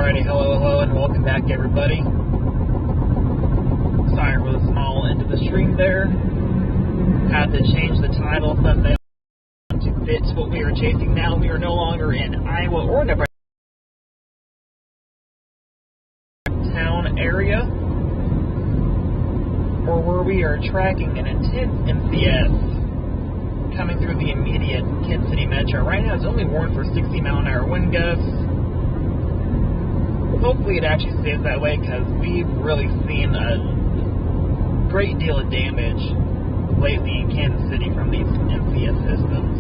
Alrighty, hello, and welcome back, everybody. Sorry for the small end of the stream there. Had to change the title thumbnail to fit what we are chasing now. We are no longer in Iowa or Nebraska town area, or where we are tracking an intense MCS coming through the immediate Kansas City metro. Right now, it's only warned for 60-mile-an-hour wind gusts. Hopefully it actually stays that way, because we've really seen a great deal of damage lately in Kansas City from these MCS systems.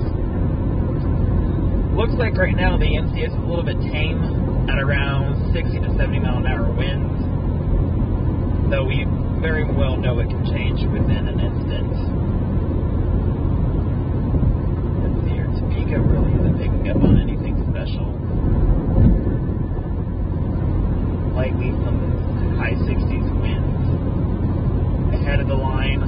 Looks like right now the MCS is a little bit tame at around 60 to 70 mile an hour winds, though we very well know it can change within an instant. Let's see here, Topeka really isn't picking up on anything special. Likely some high 60s winds ahead of the line.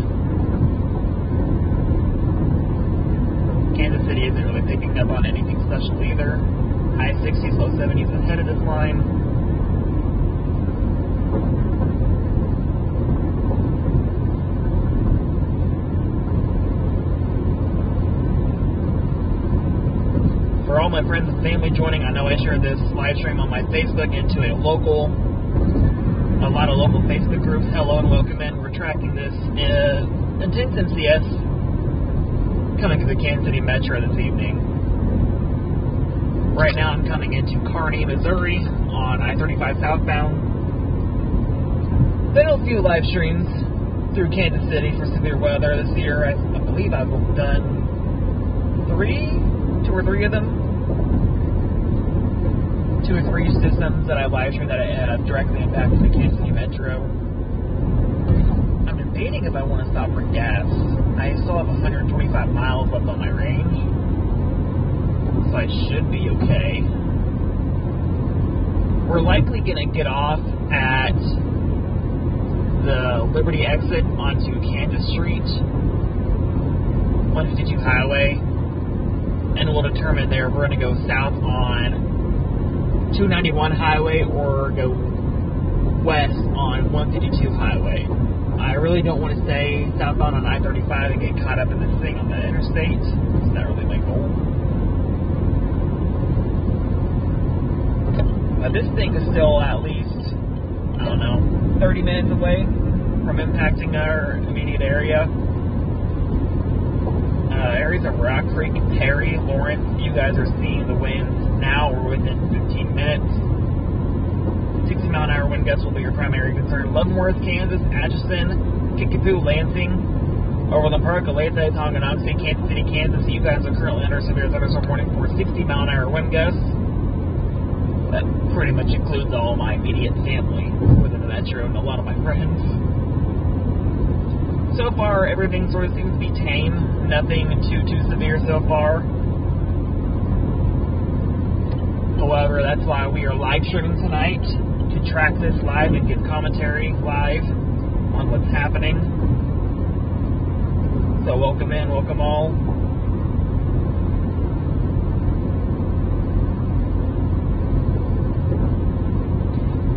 Kansas City isn't really picking up on anything special either. High 60s, low 70s ahead of this line. For all my friends and family joining, I know I shared this live stream on my Facebook into a lot of local Facebook groups. Hello and welcome in. We're tracking this intense MCS coming to the Kansas City metro this evening. Right now I'm coming into Kearney, Missouri on I-35 southbound. Been a few live streams through Kansas City for severe weather this year. I believe I've done two or three of them. 2 or 3 systems that I live streamed that have directly impacted the Kansas City metro. I'm debating if I want to stop for gas. I still have 125 miles left on my range, so I should be okay. We're likely going to get off at the Liberty exit onto Kansas Street, 152 Highway, and we'll determine there if we're going to go south on 291 Highway or go west on 152 Highway. I really don't want to stay southbound on I-35 and get caught up in this thing on the interstate. It's not really my goal. But this thing is still at least, 30 minutes away from impacting our immediate area. Areas of Rock Creek, Perry, Lawrence, you guys are seeing the winds now. We're within 15 minutes. 60 mile an hour wind gusts will be your primary concern. Leavenworth, Kansas, Atchison, Kickapoo, Lansing, Overland Park, Olathe, Tonganoxie, Kansas City, Kansas. You guys are currently under severe thunderstorm warning for 60 mile an hour wind gusts. That pretty much includes all my immediate family within the metro and a lot of my friends. So far, everything sort of seems to be tame. Nothing too severe so far. However, that's why we are live streaming tonight, to track this live and give commentary live on what's happening. So welcome in, welcome all.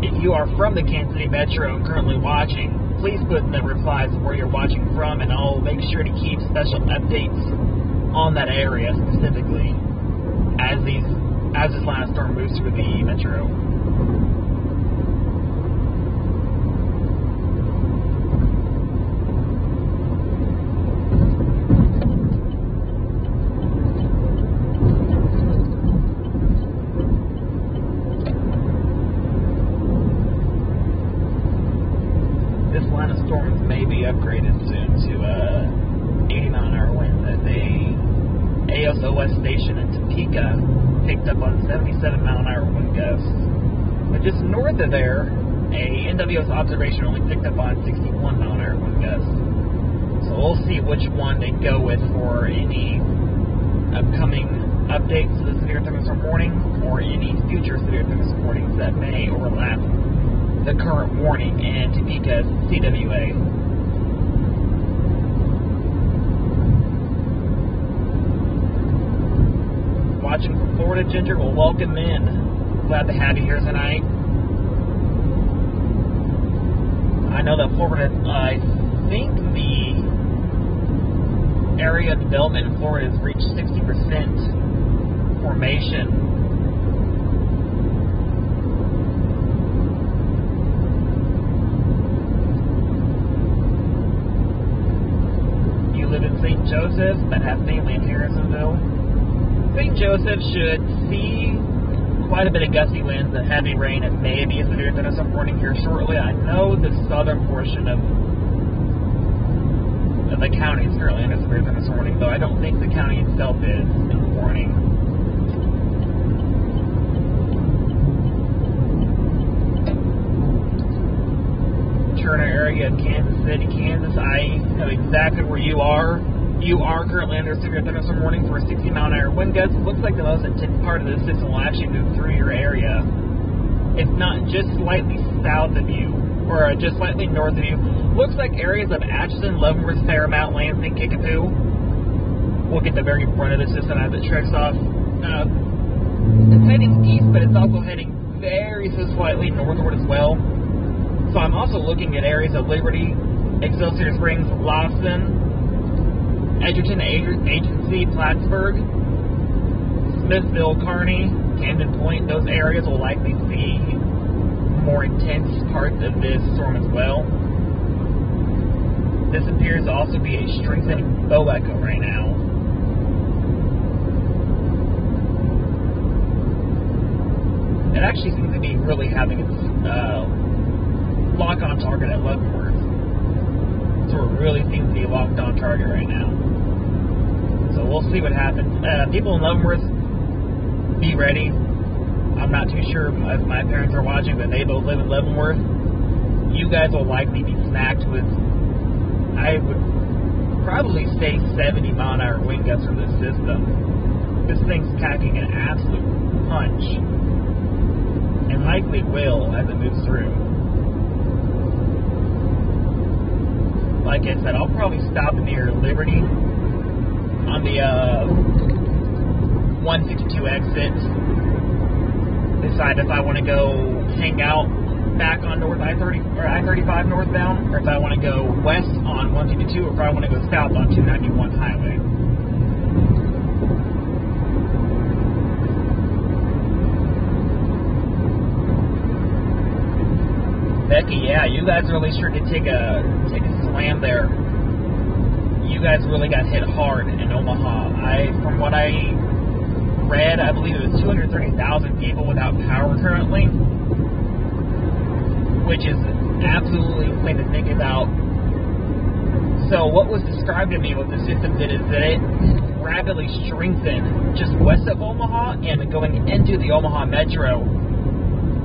If you are from the Kansas City metro and currently watching, please put in the replies of where you're watching from, and I'll make sure to keep special updates on that area specifically as this line of storm moves through the metro. This line of storms may be upgraded soon to 80 mile an hour winds at the ASOS station in Topeka. Picked up on 77 mile an hour wind gusts. But just north of there, a NWS observation only picked up on 61 mile an hour wind gusts. So we'll see which one to go with for any upcoming updates to the severe thunderstorm warning or any future severe thunderstorm warnings that may overlap the current warning in Topeka's CWA. Watching from Florida, Ginger, well, welcome in. Glad to have you here tonight. I know that Florida, I think the area of development in Florida has reached 60% formation. You live in St. Joseph, but have family in Harrisonville. St. Joseph should see quite a bit of gusty winds and heavy rain and maybe a severe thunderstorm warning here shortly. I know the southern portion of the county is currently under severe thunderstorm warning, though I don't think the county itself is in warning. Turner area of Kansas City, Kansas. I know exactly where you are. You are currently under severe thunderstorm warning for 60-mile-an-hour wind gusts. Looks like the most intense part of the system will actually move through your area. It's not just slightly south of you, or just slightly north of you. Looks like areas of Atchison, Leavenworth, Fairmount, Lansing, Kickapoo will get the very brunt of the system as it treks off. It's heading east, but it's also heading very slightly northward as well. So I'm also looking at areas of Liberty, Excelsior Springs, Lawson, Edgerton Agency, Plattsburgh, Smithville, Kearney, Camden Point. Those areas will likely see more intense parts of this storm as well. This appears to also be a strengthening bow echo right now. It actually seems to be really having its lock on target at Leavenworth. So it really seems to be locked on target right now. So we'll see what happens. People in Leavenworth, be ready. I'm not too sure if my parents are watching, but they both live in Leavenworth. You guys will likely be smacked with, I would probably say, 70-mile-an-hour wind gusts from this system. This thing's packing an absolute punch, and likely will as it moves through. Like I said, I'll probably stop near Liberty on the 152 exit. Decide if I want to go hang out back on North I-30 or I-35 northbound, or if I want to go west on 152, or if I want to go south on 291 highway. Becky, yeah, you guys really sure did take a slam there. You guys really got hit hard in Omaha. From what I read, I believe it was 230,000 people without power currently, which is absolutely insane to think about. So what was described to me, what the system did, is that it rapidly strengthened just west of Omaha and going into the Omaha metro.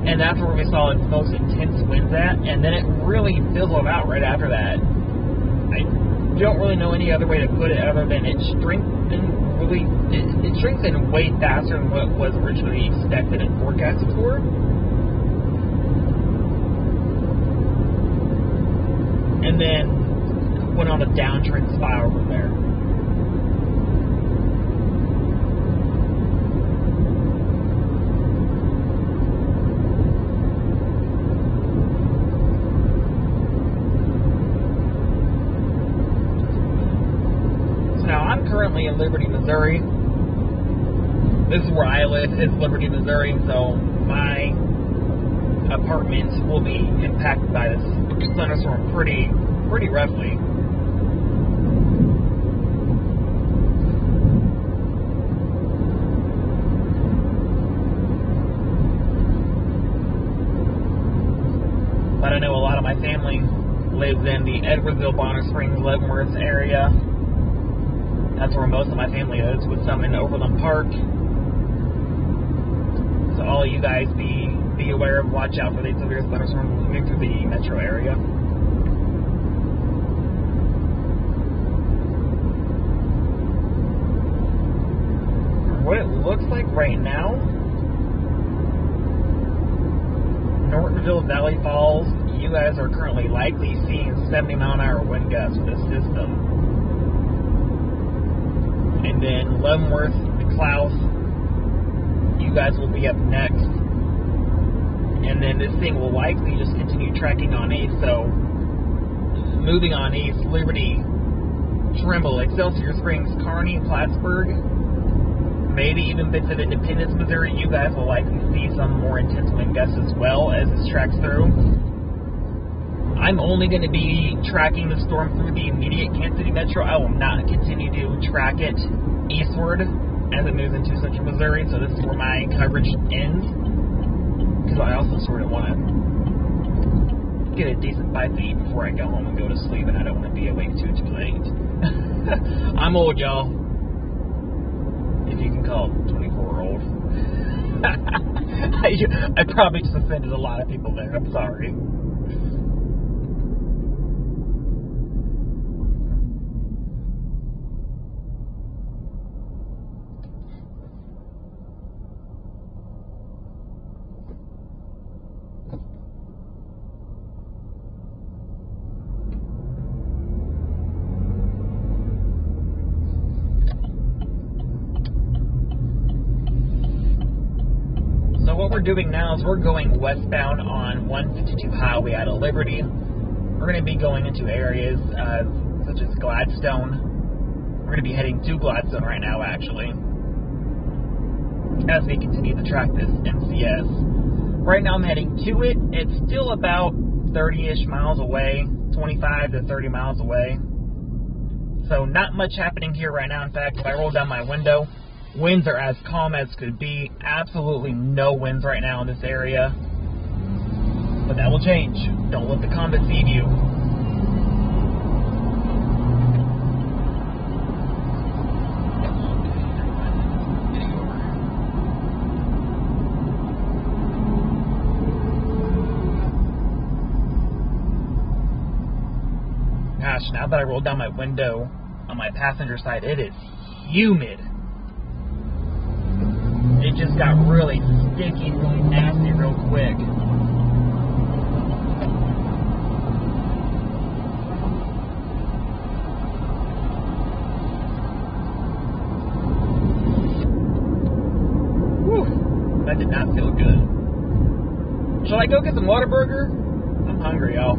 And that's where we saw its most intense winds at, and then it really fizzled out right after that. I don't really know any other way to put it other than it strengthened way faster than what was originally expected and forecasted for. And then went on a downtrend spiral from there. Currently in Liberty, Missouri. This is where I live, is Liberty, Missouri, so my apartment will be impacted by this thunderstorm pretty roughly. But I know a lot of my family lives in the Edwardsville, Bonner Springs, Leavenworth area. That's where most of my family is, with some in Overland Park. So all of you guys be aware of, watch out for these severe thunderstorms moving through the metro area. What it looks like right now, Nortonville, Valley Falls, you guys are currently likely seeing 70-mile-an-hour wind gusts with this system. And then Leavenworth, Klaus, you guys will be up next. And then this thing will likely just continue tracking on east. So moving on east, Liberty, Trimble, Excelsior Springs, Kearney, Plattsburgh, maybe even bits of Independence, Missouri. You guys will likely see some more intense wind gusts as well as this tracks through. I'm only going to be tracking the storm through the immediate Kansas City metro. I will not continue to track it eastward as it moves into central Missouri, so this is where my coverage ends, because I also sort of want to get a decent bite to eat before I go home and go to sleep, and I don't want to be awake too late. I'm old, y'all. If you can call 24-year-old. I probably just offended a lot of people there. I'm sorry. What we're doing now is we're going westbound on 152 Highway out of Liberty. We're going to be going into areas such as Gladstone. We're going to be heading to Gladstone right now, actually, as we continue to track this MCS. Right now I'm heading to it. It's still about 30-ish miles away, 25 to 30 miles away. So not much happening here right now. In fact, if I roll down my window, winds are as calm as could be. Absolutely no winds right now in this area. But that will change. Don't let the calm deceive you. Gosh, now that I rolled down my window on my passenger side, it is humid. It just got really sticky and really nasty real quick. Whew, that did not feel good. Shall I go get some Whataburger? I'm hungry, y'all.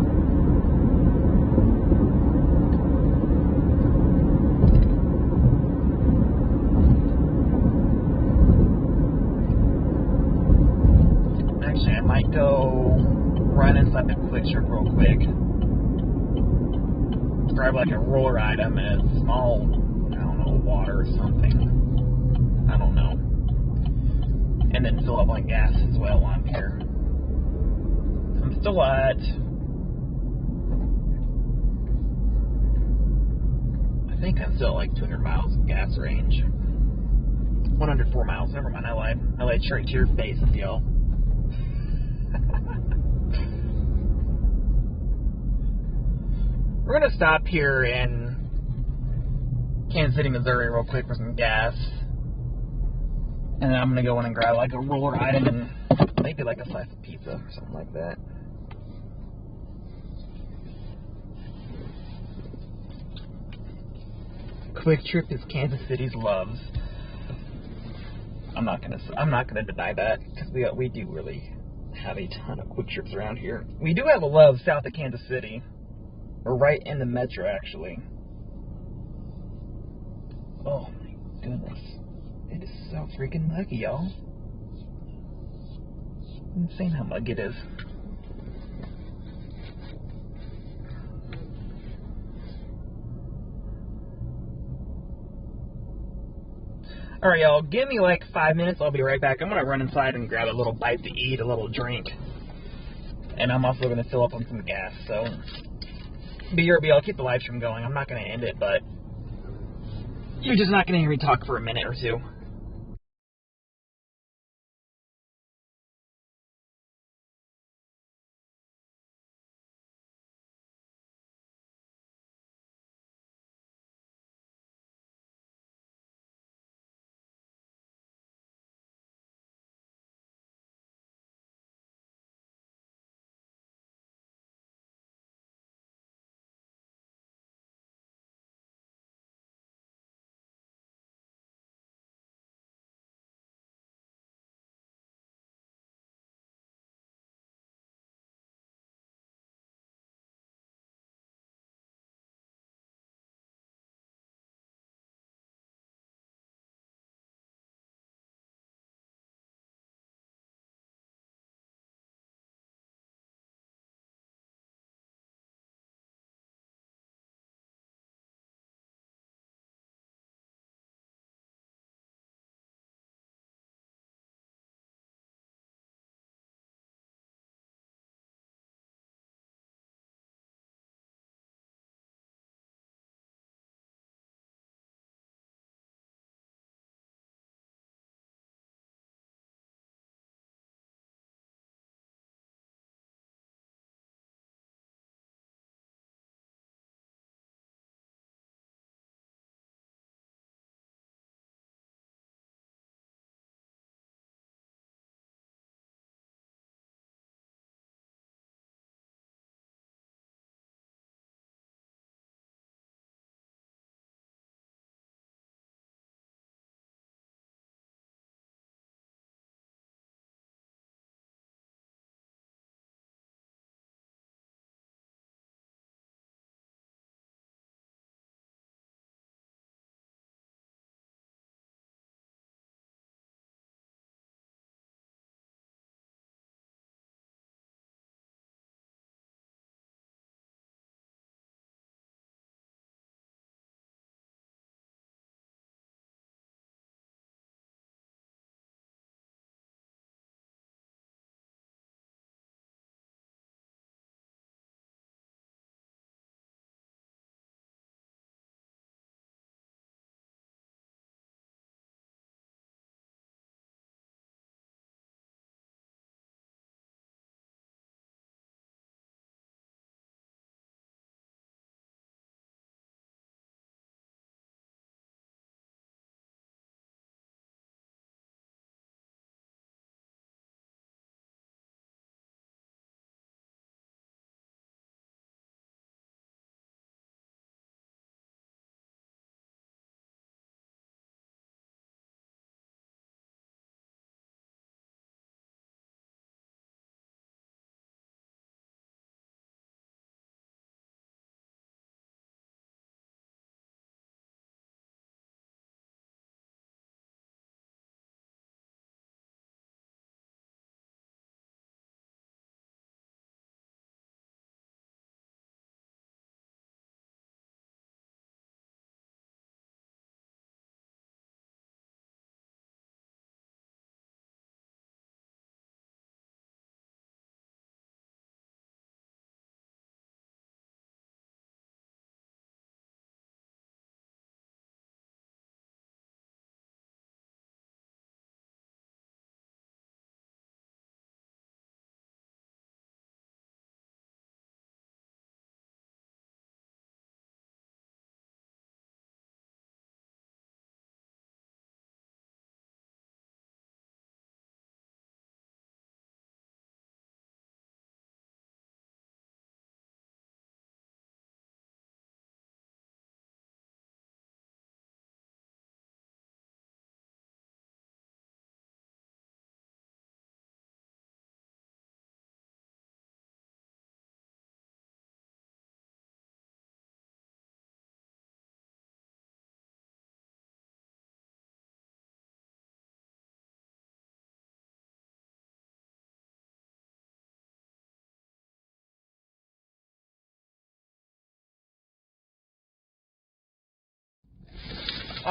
I might go run inside the quick trip real quick. Grab like a roller item and a small, I don't know, water or something. I don't know. And then fill up on gas as well while I'm here. I'm still at, I think I'm still at like 200 miles of gas range. 104 miles, never mind, I lied. I lied straight to your face, y'all. We're going to stop here in Kansas City, Missouri real quick for some gas. And then I'm going to go in and grab like a roller item and maybe like a slice of pizza or something like that. Quick Trip is Kansas City's loves. I'm not gonna deny that, because we do really have a ton of Quick Trips around here. We do have a love south of Kansas City. We're right in the metro, actually. Oh my goodness. It is so freaking muggy, y'all. Insane how muggy it is. Alright, y'all, give me like 5 minutes. I'll be right back. I'm going to run inside and grab a little bite to eat, a little drink. And I'm also going to fill up on some gas. So, BRB, I'll keep the live stream going. I'm not going to end it, but you're just not going to hear me talk for a minute or two.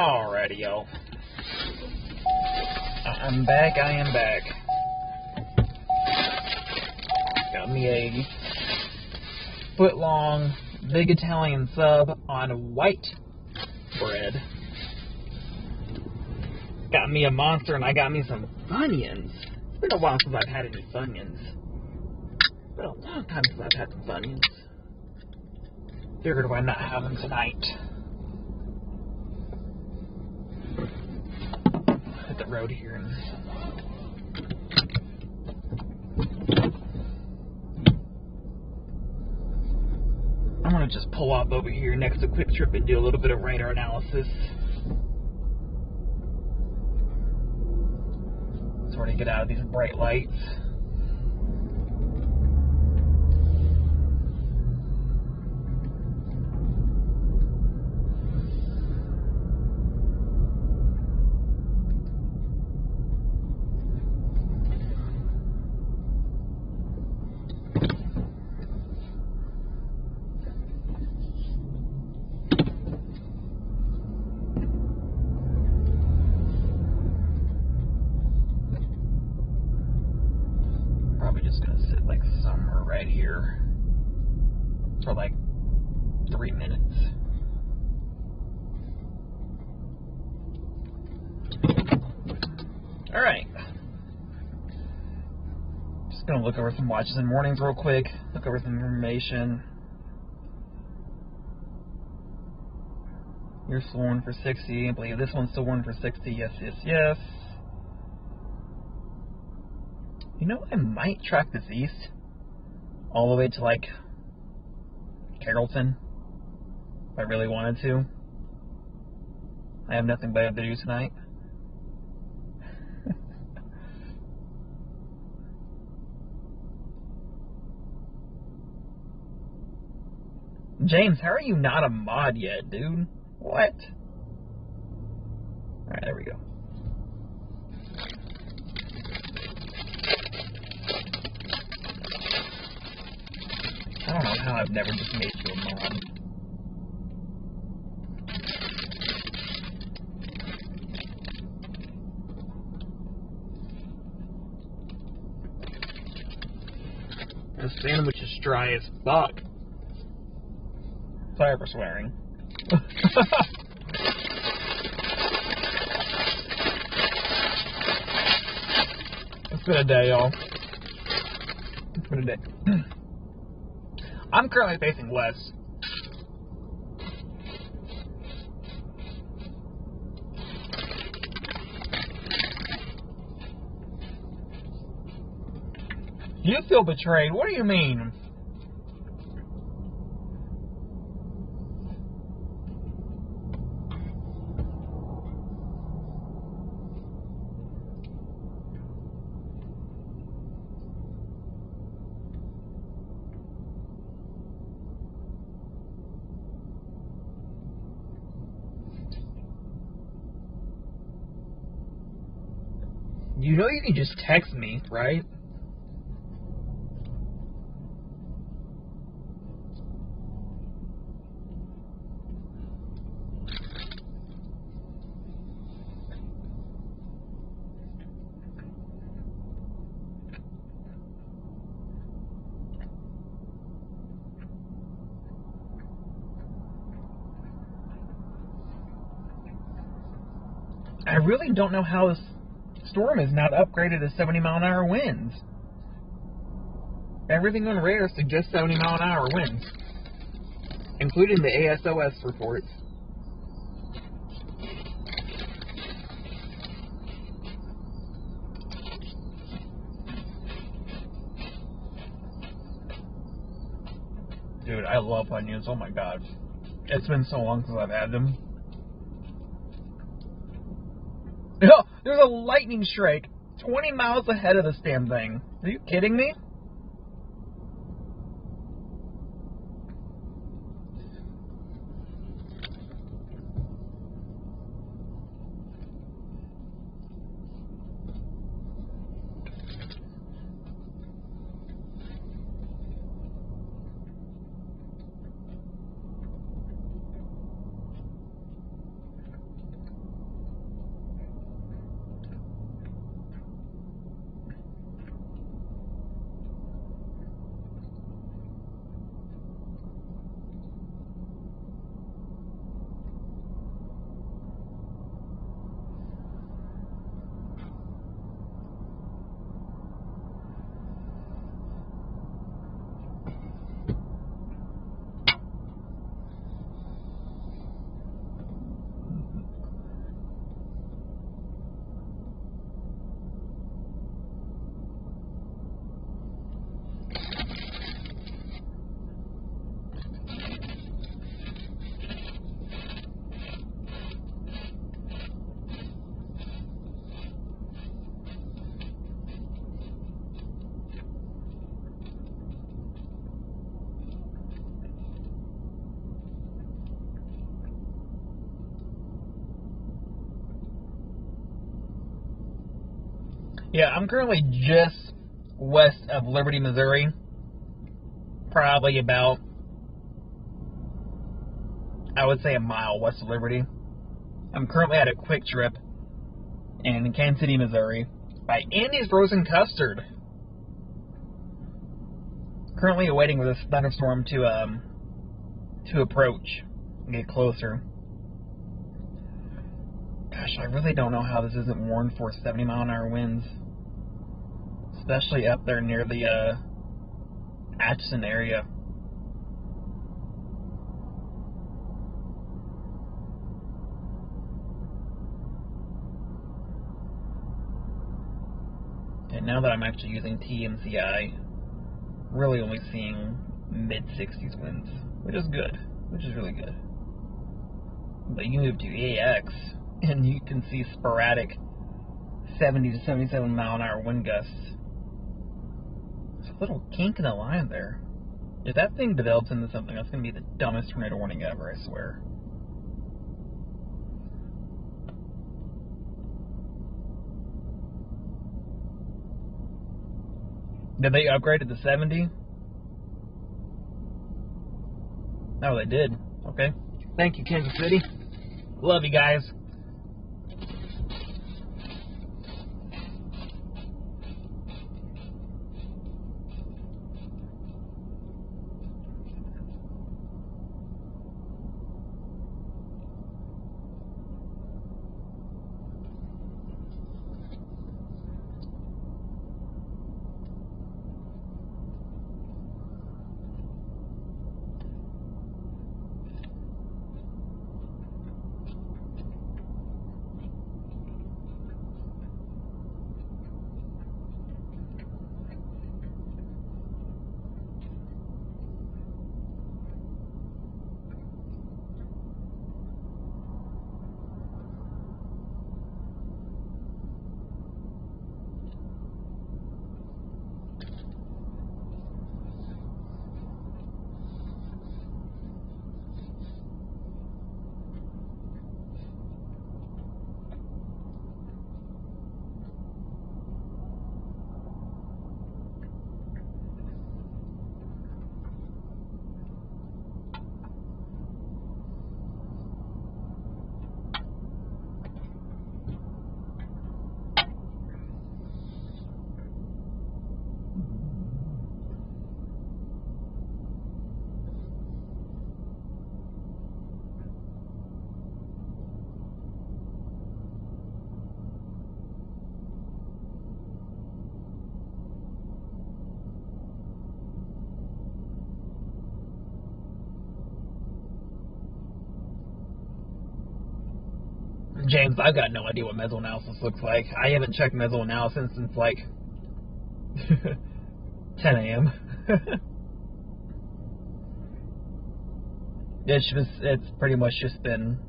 Alrighty, y'all. I'm back. I am back. Got me a foot-long big Italian sub on white bread. Got me a monster, and I got me some Funyuns. It's been a while since I've had any Funyuns. It's been a long time since I've had some Funyuns. Figured why not have them tonight. Hit the road here and I'm gonna just pull up over here next to Quick Trip and do a little bit of radar analysis. Sort of get out of these bright lights. Just gonna sit like somewhere right here for like 3 minutes. Alright. Just gonna look over some watches and mornings real quick, look over some information. You're still one for 60. I believe this one's still one for 60. Yes, yes, yes. You know, I might track this east all the way to, like, Carrollton, if I really wanted to. I have nothing better to do tonight. James, how are you not a mod yet, dude? What? Alright, there we go. I don't know how I've never just made you a mod. The sandwich is dry as fuck. Sorry for swearing. It's been a day, y'all. It's been a day. I'm currently facing west. You feel betrayed? What do you mean? You know you can just text me, right? I really don't know how this storm is not upgraded to 70-mile-an-hour winds. Everything on radar suggests 70-mile-an-hour winds, including the ASOS reports. Dude, I love onions. Oh my god. It's been so long since I've had them. No, there's a lightning strike 20 miles ahead of this damn thing. Are you kidding me? Yeah, I'm currently just west of Liberty, Missouri. Probably about, I would say, a mile west of Liberty. I'm currently at a Quick Trip in Kansas City, Missouri, by Andy's Frozen Custard. Currently awaiting for this thunderstorm to approach and get closer. Gosh, I really don't know how this isn't warned for 70-mile-an-hour winds, especially up there near the Atchison area. And now that I'm actually using TMCI, really only seeing mid-60s winds, which is good, which is really good. But you move to AX, and you can see sporadic 70 to 77 mile an hour wind gusts. There's a little kink in the line there. If that thing develops into something, that's going to be the dumbest tornado warning ever, I swear. Did they upgrade it to 70? Oh, they did. Okay. Thank you, Kansas City. Love you guys. James, I've got no idea what mesoanalysis looks like. I haven't checked mesoanalysis since like 10 a.m. It's pretty much just been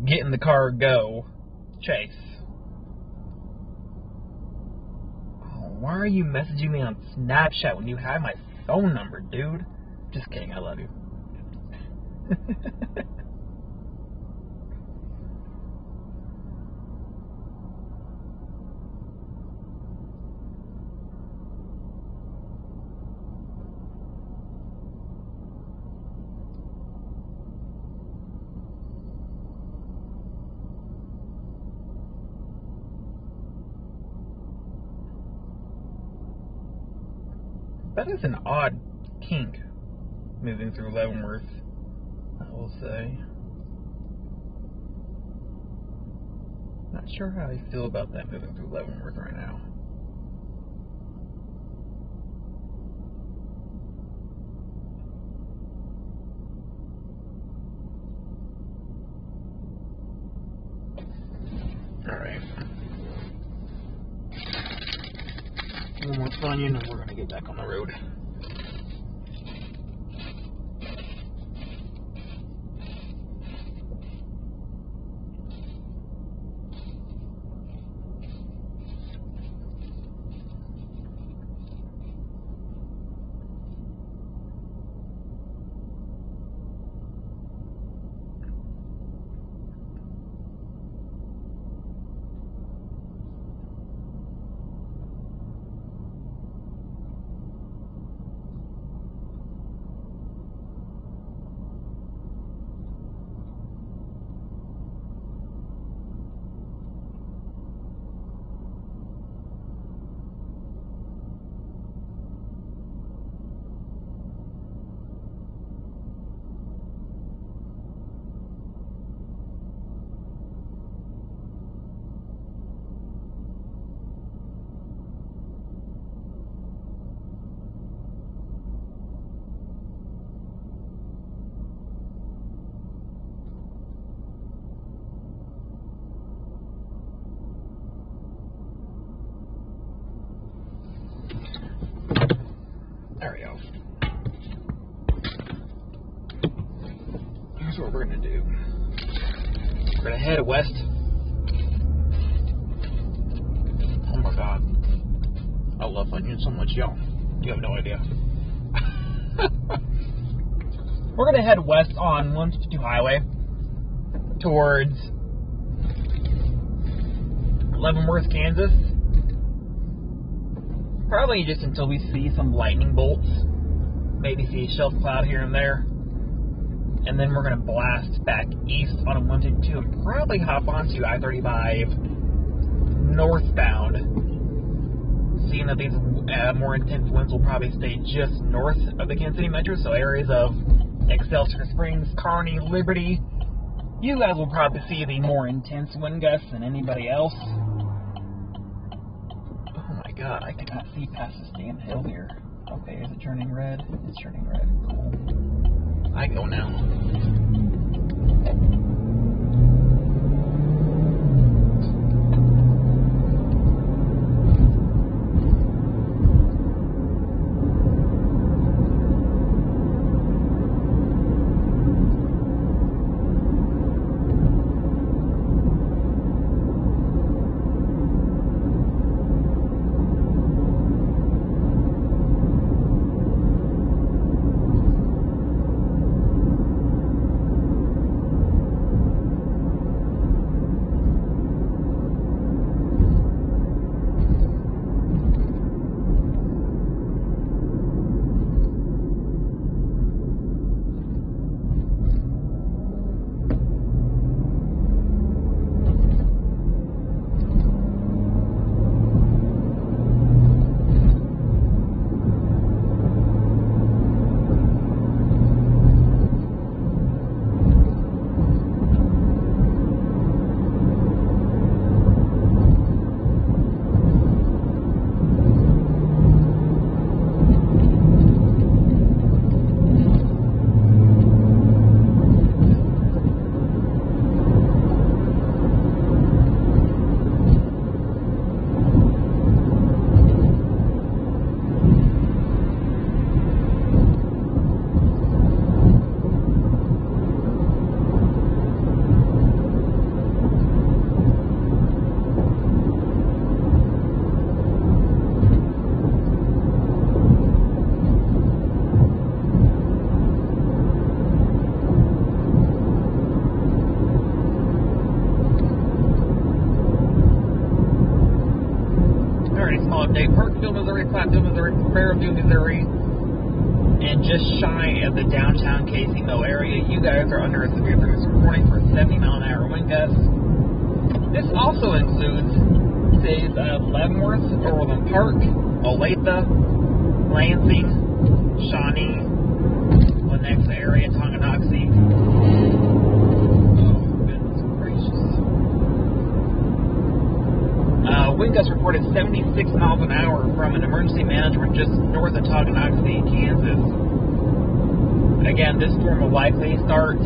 get in the car, go, chase. Oh, why are you messaging me on Snapchat when you have my phone number, dude? Just kidding, I love you. That is an odd kink moving through Leavenworth, I will say. Not sure how I feel about that moving through Leavenworth right now. Alright. One more Funyun and we're going to get back on the road. There we go. Here's what we're going to do. We're going to head west. Oh my god. I love onions so much, y'all. You have no idea. We're going to head west on 152 highway towards Leavenworth, Kansas. Probably just until we see some lightning bolts. Maybe see a shelf cloud here and there. And then we're going to blast back east on 152 and probably hop onto I-35 northbound. Seeing that these more intense winds will probably stay just north of the Kansas City Metro, so areas of Excelsior Springs, Kearney, Liberty, you guys will probably see the more intense wind gusts than anybody else. Oh my god, I cannot see past this damn hill here. Okay, is it turning red? It's turning red. Cool. I go now. Platteville, Missouri, Fairview, Missouri, and just shy of the downtown KC-Mo area. You guys are under a severe thunderstorm warning for 70-mile-an-hour wind gusts. This also includes cities of Leavenworth, Overland Park, Olathe, Lansing, Shawnee, Lenexa area, Tonganoxie. Wind gusts reported 76 miles an hour from an emergency management just north of Tonganoxie, Kansas. Again, this storm will likely start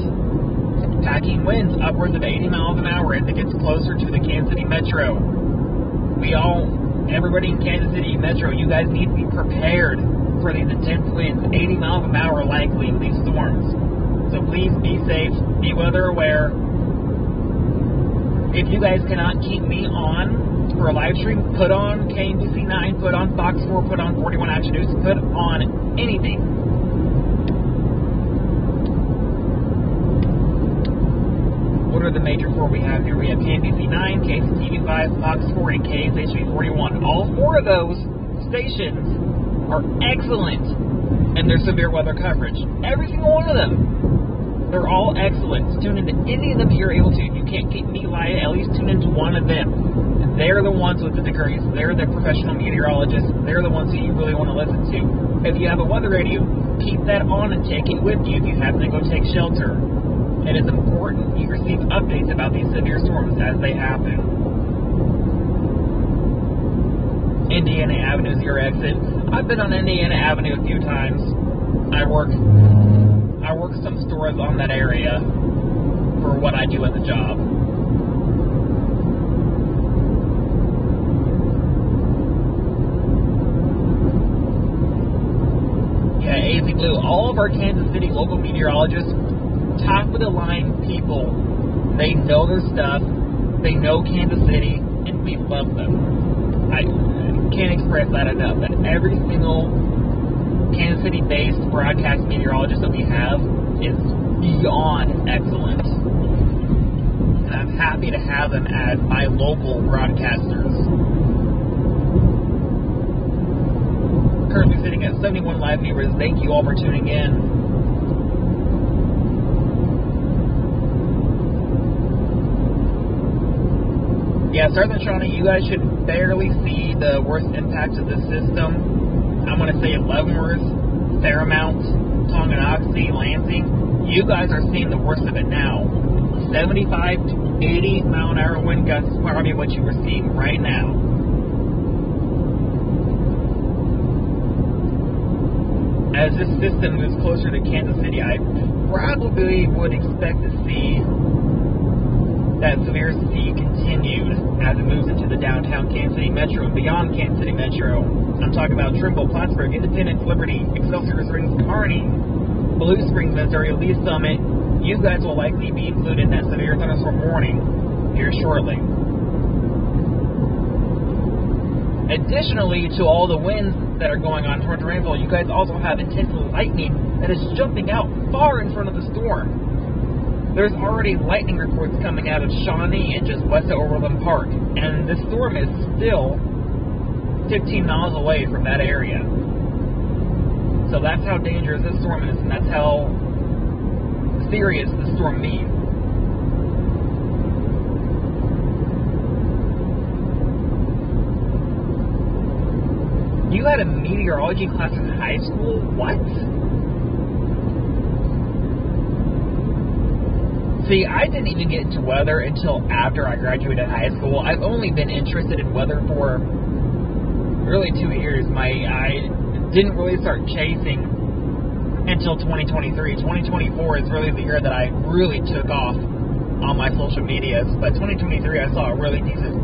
packing winds upwards of 80 miles an hour as it gets closer to the Kansas City Metro. Everybody in Kansas City Metro, you guys need to be prepared for these intense winds, 80 miles an hour likely in these storms. So please be safe, be weather aware. If you guys cannot keep me on for a live stream, put on KMBC9, put on Fox 4, put on 41 Action News, put on anything. What are the major four we have here? We have KMBC9, KCTV5, Fox 4, and KSHV41. All four of those stations are excellent in their severe weather coverage. Every single one of them. They're all excellent. Tune into any of them if you're able to. If you can't keep me live, at least tune into one of them. They're the ones with the degrees. They're the professional meteorologists. They're the ones that you really want to listen to. If you have a weather radio, keep that on and take it with you if you happen to go take shelter. It is important you receive updates about these severe storms as they happen. Indiana Avenue is your exit. I've been on Indiana Avenue a few times. I work some stores on that area for what I do as a job. blue. All of our Kansas City local meteorologists, top of the line people. They know their stuff. They know Kansas City, and we love them. I can't express that enough. That every single Kansas City-based broadcast meteorologist that we have is beyond excellent. And I'm happy to have them as my local broadcasters. Currently sitting at 71 live viewers. Thank you all for tuning in. Yeah, Southern Shawnee, you guys should barely see the worst impacts of this system. I'm going to say Leavenworth, Fairmount, Tonganoxie, Lansing. You guys are seeing the worst of it now. 75 to 80 mile an hour wind gusts is probably what you were seeing right now. As this system moves closer to Kansas City, I probably would expect to see that severity continued as it moves into the downtown Kansas City Metro and beyond Kansas City Metro. I'm talking about Trimble, Plattsburgh, Independence, Liberty, Excelsior Springs, Kearney, Blue Springs, Missouri, Lee Summit. You guys will likely be included in that severe thunderstorm warning here shortly. Additionally to all the winds that are going on towards rainfall, you guys also have intense lightning that is jumping out far in front of the storm. There's already lightning reports coming out of Shawnee and just west of Overland Park, and the storm is still 15 miles away from that area. So that's how dangerous this storm is, and that's how serious the storm means. You had a meteorology class in high school? What? See, I didn't even get into weather until after I graduated high school. I've only been interested in weather for really 2 years. I didn't really start chasing until 2023. 2024 is really the year that I really took off on my social medias. But 2023, I saw a really decent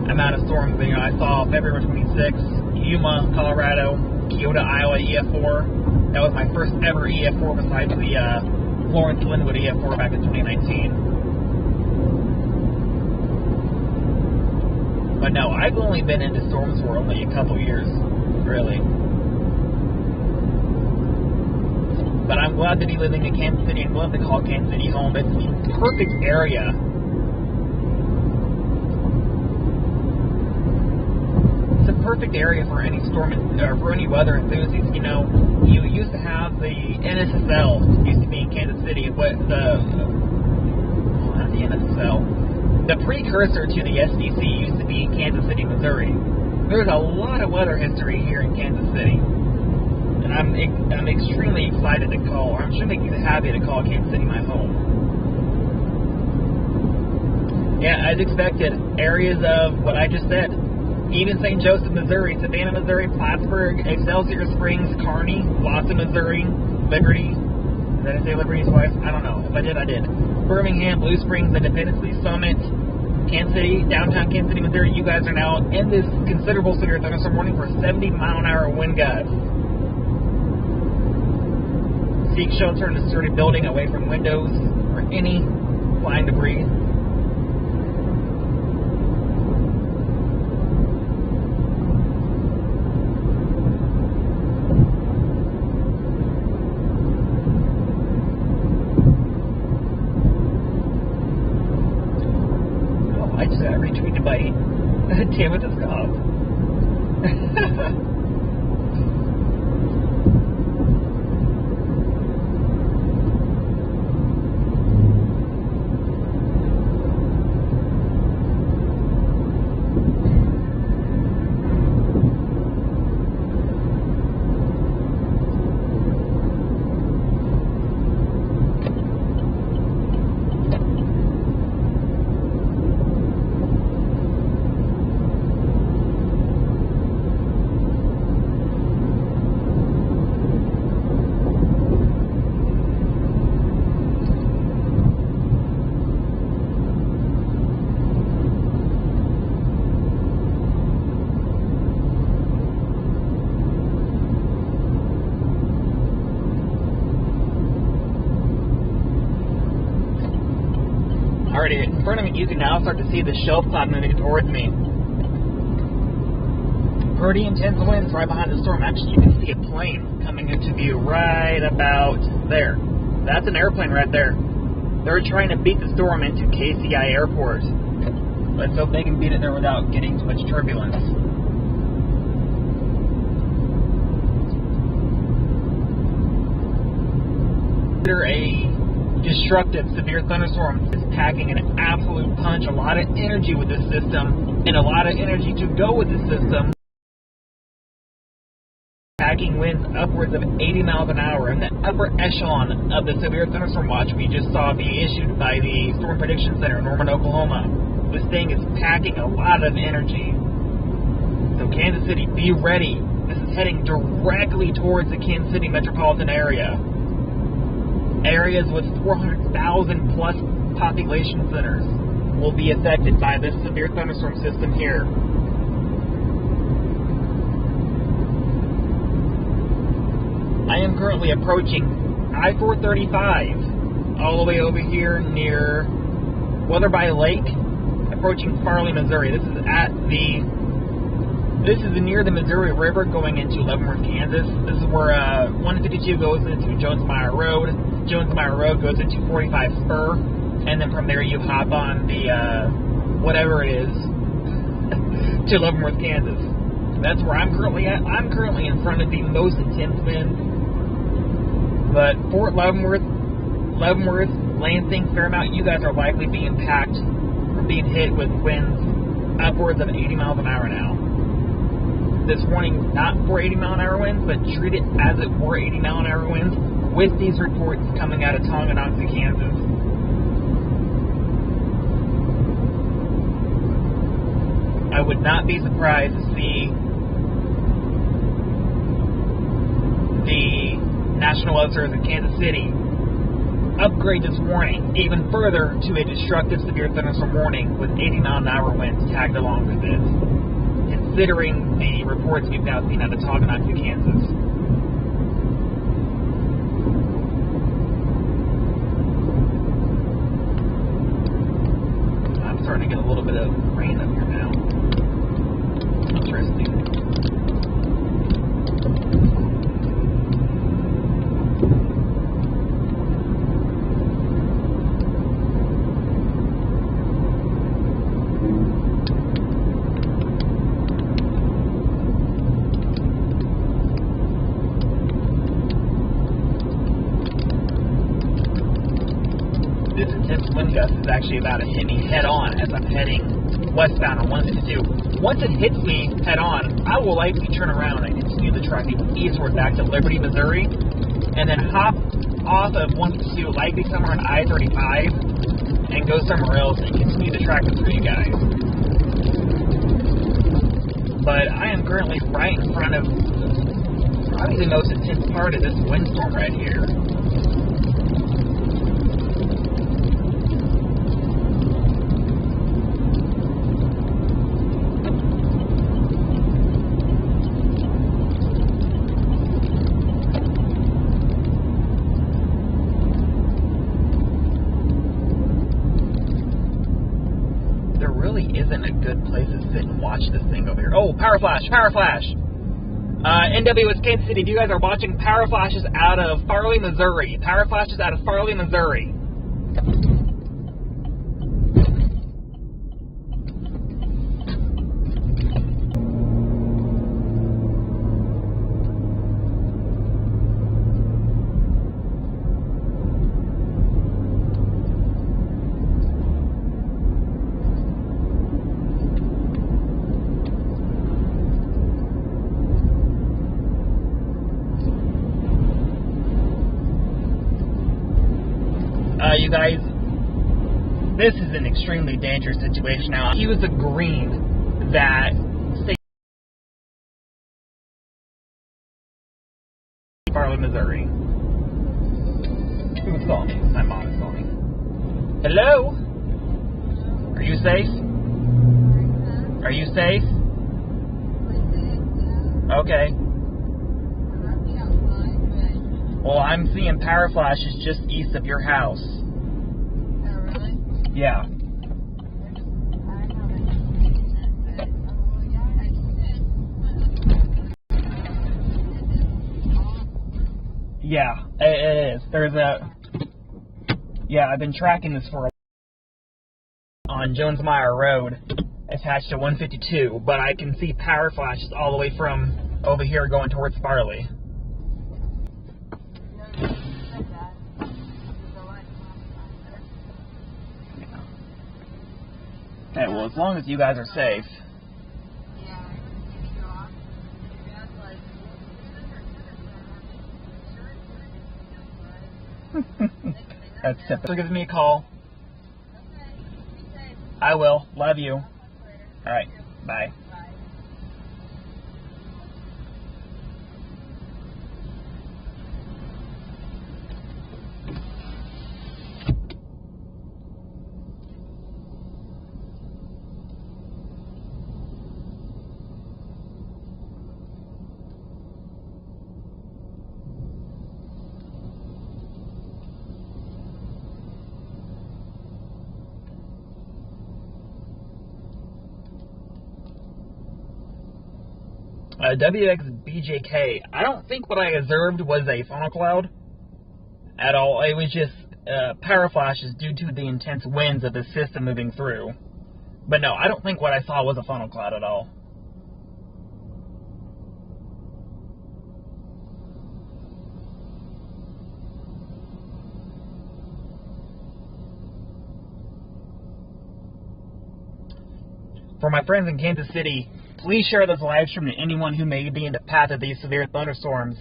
amount of storms. You know, I saw February 26th, Yuma, Colorado, Kyoto, Iowa, EF4. That was my first ever EF4 besides the Florence Linwood EF4 back in 2019. But no, I've only been into storms for only a couple years, really. But I'm glad to be living in Kansas City and glad to call Kansas City home. It's the perfect area. It's a perfect area for any storm or for any weather enthusiasts. You know, you used to have the NSSL used to be in Kansas City, but not the NSSL. The precursor to the SDC used to be in Kansas City, Missouri. There's a lot of weather history here in Kansas City, and I'm extremely excited to call. I'm sure I'm happy to call Kansas City my home. Yeah, as expected, areas of what I just said. Even St. Joseph, Missouri, Savannah, Missouri, Plattsburgh, Excelsior Springs, Kearney, Lawson, Missouri, Liberty. Did I say Liberty twice? I don't know. If I did, I did. Birmingham, Blue Springs, Independence, Lee Summit, Kansas City, downtown Kansas City, Missouri. You guys are now in this considerable severe thunderstorm warning for 70 mile an hour wind gusts. Seek shelter in a sturdy building away from windows or any flying debris. I just got retweeted by Timothy Scott. started. In front of me, you can now start to see the shelf cloud moving towards me. Pretty intense winds right behind the storm. Actually, you can see a plane coming into view right about there. That's an airplane right there. They're trying to beat the storm into KCI Airport. Let's hope they can beat it there without getting too much turbulence. A destructive severe thunderstorm is packing an absolute punch, a lot of energy with this system, and a lot of energy to go with the system. Packing winds upwards of 80 miles an hour, and the upper echelon of the severe thunderstorm watch we just saw be issued by the Storm Prediction Center in Norman, Oklahoma. This thing is packing a lot of energy. So Kansas City, be ready. This is heading directly towards the Kansas City metropolitan area. Areas with 400,000 plus population centers will be affected by this severe thunderstorm system here. I am currently approaching I-435 all the way over here near Weatherby Lake, approaching Farley, Missouri. This is near the Missouri River going into Leavenworth, Kansas. This is where 152 goes into Jones-Meyer Road. Jones-Meyer Road goes into 45 Spur, and then from there you hop on the whatever it is to Leavenworth, Kansas. That's where I'm currently at. I'm currently in front of the most intense wind. But Fort Leavenworth, Lansing, Fairmount, you guys are likely being packed or being hit with winds upwards of 80 miles an hour now. This warning not for 80 mile an hour winds, but treat it as it were 80 mile an hour winds with these reports coming out of Tonganoxie, Kansas. I would not be surprised to see the National Weather Service in Kansas City upgrade this warning even further to a destructive severe thunderstorm warning with 80 mile an hour winds tagged along with it, considering the reports we've now seen out of Tonganoxie, Kansas. I'm starting to get a little bit of rain up here now. Interesting. This intense wind gust is actually about to hit me head on as I'm heading westbound on 152. Once it hits me head on, I will likely turn around and continue the traffic eastward back to Liberty, Missouri, and then hop off of 152, likely somewhere on I-35, and go somewhere else and continue the traffic for you guys. But I am currently right in front of probably the most intense part of this windstorm right here. Isn't a good place to sit and watch this thing over here. Oh, power flash, power flash. NW is Kansas City. If you guys are watching power flashes out of Farley, Missouri. Power flashes out of Farley, Missouri. You guys, this is an extremely dangerous situation now. He was agreeing that Farley, Missouri. Who was calling me? My mom is calling me. Hello? Are you safe? Are you safe? Okay. Well, I'm seeing power flashes just east of your house. Yeah. Yeah, it is. Yeah, I've been tracking this for on Jonesmeyer Road, attached to 152, but I can see power flashes all the way from over here going towards Farley. Okay, well, as long as you guys are safe. That's typical. Give me a call. I will. Love you. All right. Bye. WXBJK, I don't think what I observed was a funnel cloud at all. It was just power flashes due to the intense winds of the system moving through. But no, I don't think what I saw was a funnel cloud at all. For my friends in Kansas City, please share this live stream to anyone who may be in the path of these severe thunderstorms.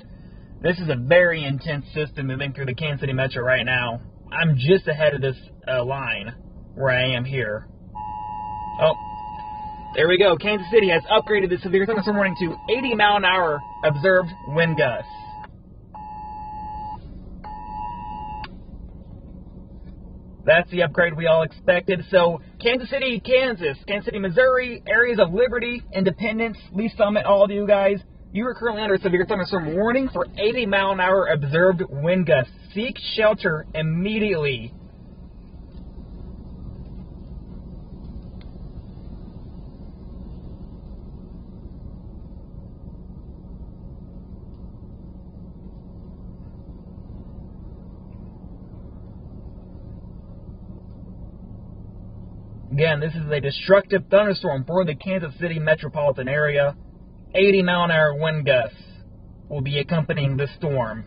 This is a very intense system moving through the Kansas City metro right now. I'm just ahead of this line where I am here. Oh, there we go. Kansas City has upgraded the severe thunderstorm warning to 80 mile an hour observed wind gusts. That's the upgrade we all expected. So, Kansas City, Kansas, Kansas City, Missouri, areas of Liberty, Independence, Lee Summit, all of you guys, you are currently under a severe thunderstorm warning for 80 mile an hour observed wind gusts. Seek shelter immediately. Again, this is a destructive thunderstorm for the Kansas City metropolitan area. 80 mile an hour wind gusts will be accompanying this storm.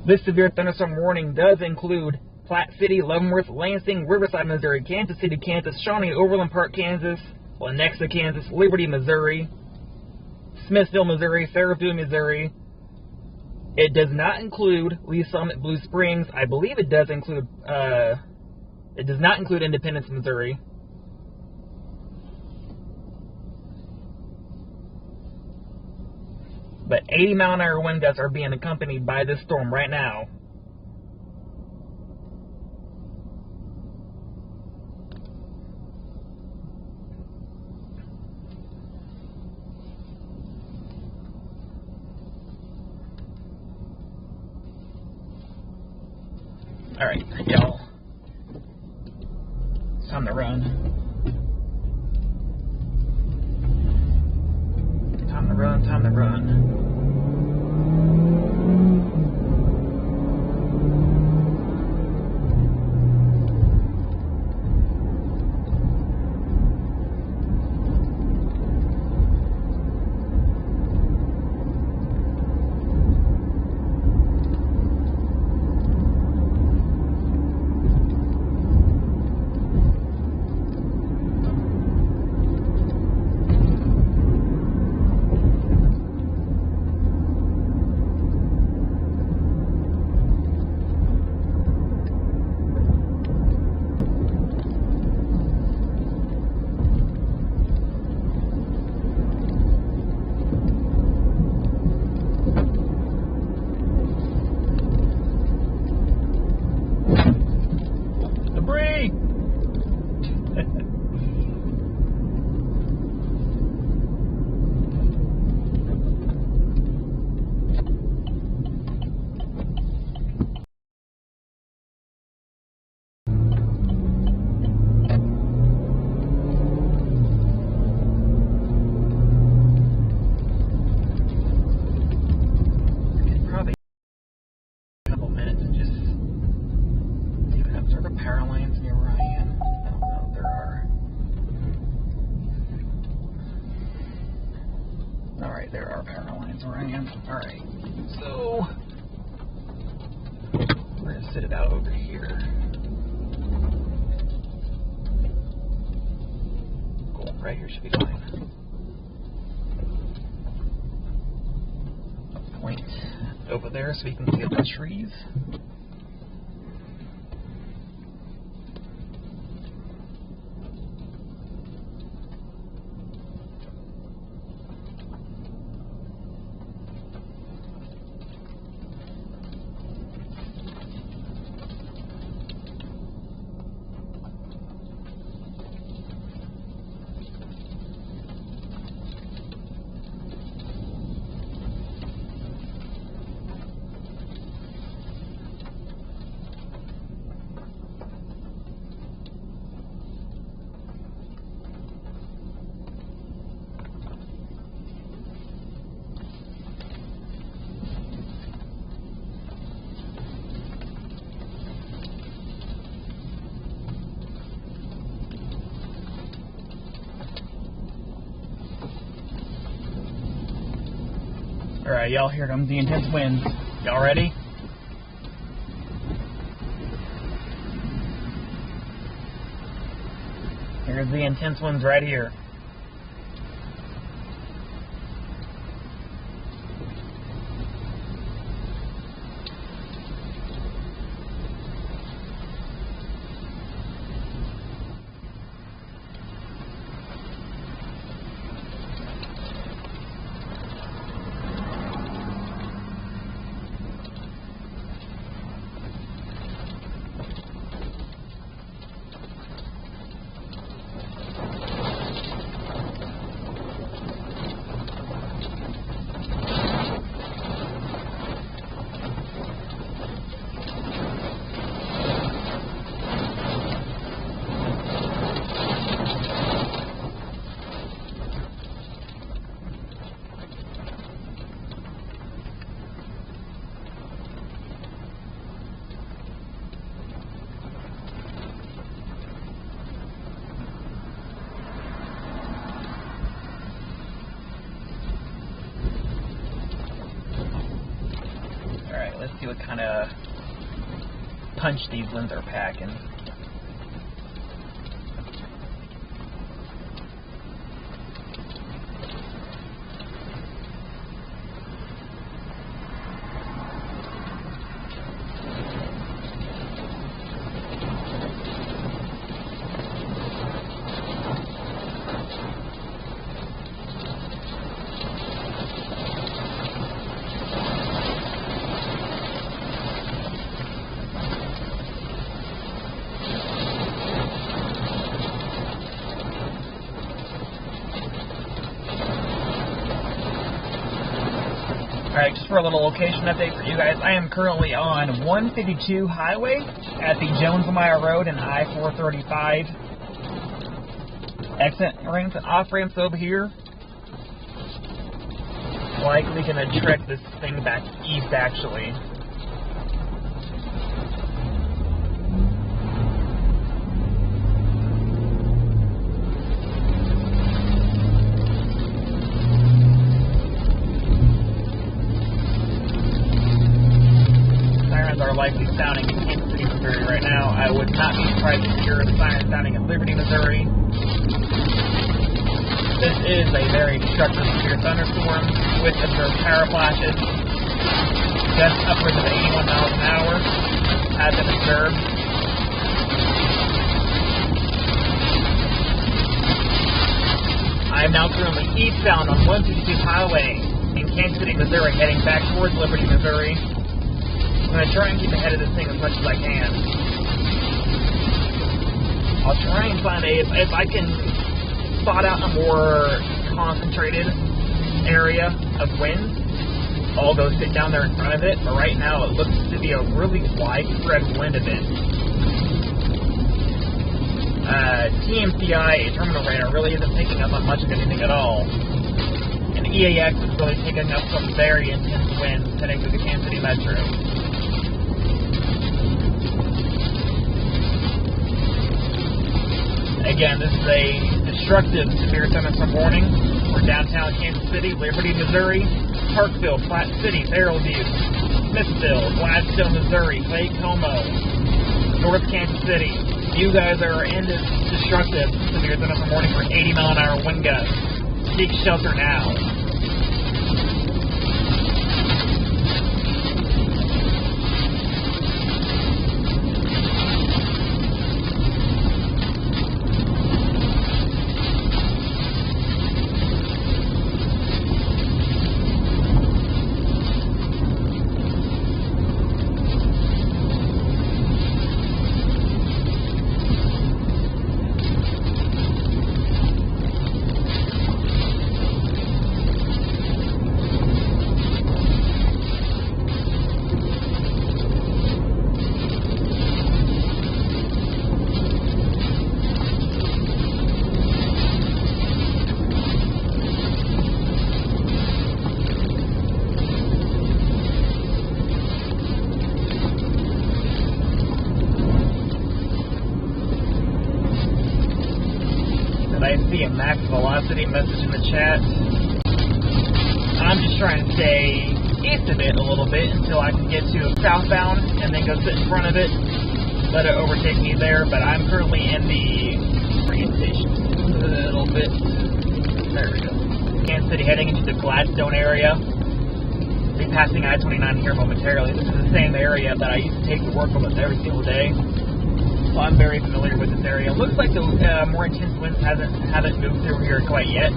This severe thunderstorm warning does include Platte City, Leavenworth, Lansing, Riverside, Missouri, Kansas City, Kansas, Shawnee, Overland Park, Kansas, Lenexa, Kansas, Liberty, Missouri, Smithville, Missouri, Fairfield, Missouri. It does not include Lee Summit, Blue Springs. I believe it does include, it does not include Independence, Missouri. But 80 mile an hour wind gusts are being accompanied by this storm right now. Alright, y'all. It's time to run. Time to run, time to run. Alright, there are power lines where I am. Alright, so we're going to sit it out over here. Cool, right here should be fine. A point over there so we can see the trees. Alright, y'all, here comes the intense winds. Y'all ready? Here's the intense winds right here. Let's see what kind of punch these winds are packing. Alright, just for a little location update for you guys, I am currently on 152 highway at the Jones-Meyer Road and I-435. Exit ramps and off ramps over here. Likely gonna trek this thing back east actually. Are likely sounding in Kansas City, Missouri right now. I would not be surprised to hear the siren sounding in Liberty, Missouri. This is a very destructive severe thunderstorm with observed power flashes. Gusts upwards of 81 miles an hour have been observed. I am now currently eastbound on 152 highway in Kansas City, Missouri, heading back towards Liberty, Missouri. I'm going to try and keep ahead of this thing as much as I can. I'll try and find if I can spot out a more concentrated area of wind, I'll go sit down there in front of it, but right now it looks to be a really widespread wind event. TMCI, a terminal radar, really isn't picking up on much of anything at all. And EAX is really picking up some very intense winds heading through the Kansas City Metro. Again, this is a destructive severe thunderstorm warning for downtown Kansas City, Liberty, Missouri, Parkville, Platte City, Barrelview, Smithville, Gladstone, Missouri, Lake Como, North Kansas City. You guys are indestructible severe thunderstorm warning for 80-mile-an-hour wind gusts. Seek shelter now. I see a max velocity message in the chat. I'm just trying to stay east of it a little bit until I can get to southbound and then go sit in front of it, let it overtake me there. But I'm currently in the orientation a little bit. There we go. Kansas City heading into the Gladstone area. Be passing I-29 here momentarily. This is the same area that I used to take to work almost every single day. So I'm very familiar with this area. Looks like the more intense winds haven't moved through here quite yet.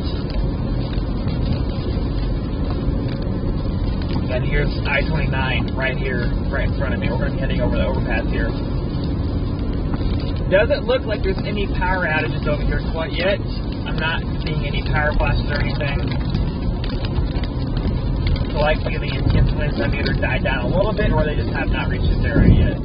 And here's I-29 right here, right in front of me. We're going to be heading over the overpass here. Doesn't look like there's any power outages over here quite yet. I'm not seeing any power flashes or anything. So likely the intense winds have either died down a little bit or they just have not reached this area yet.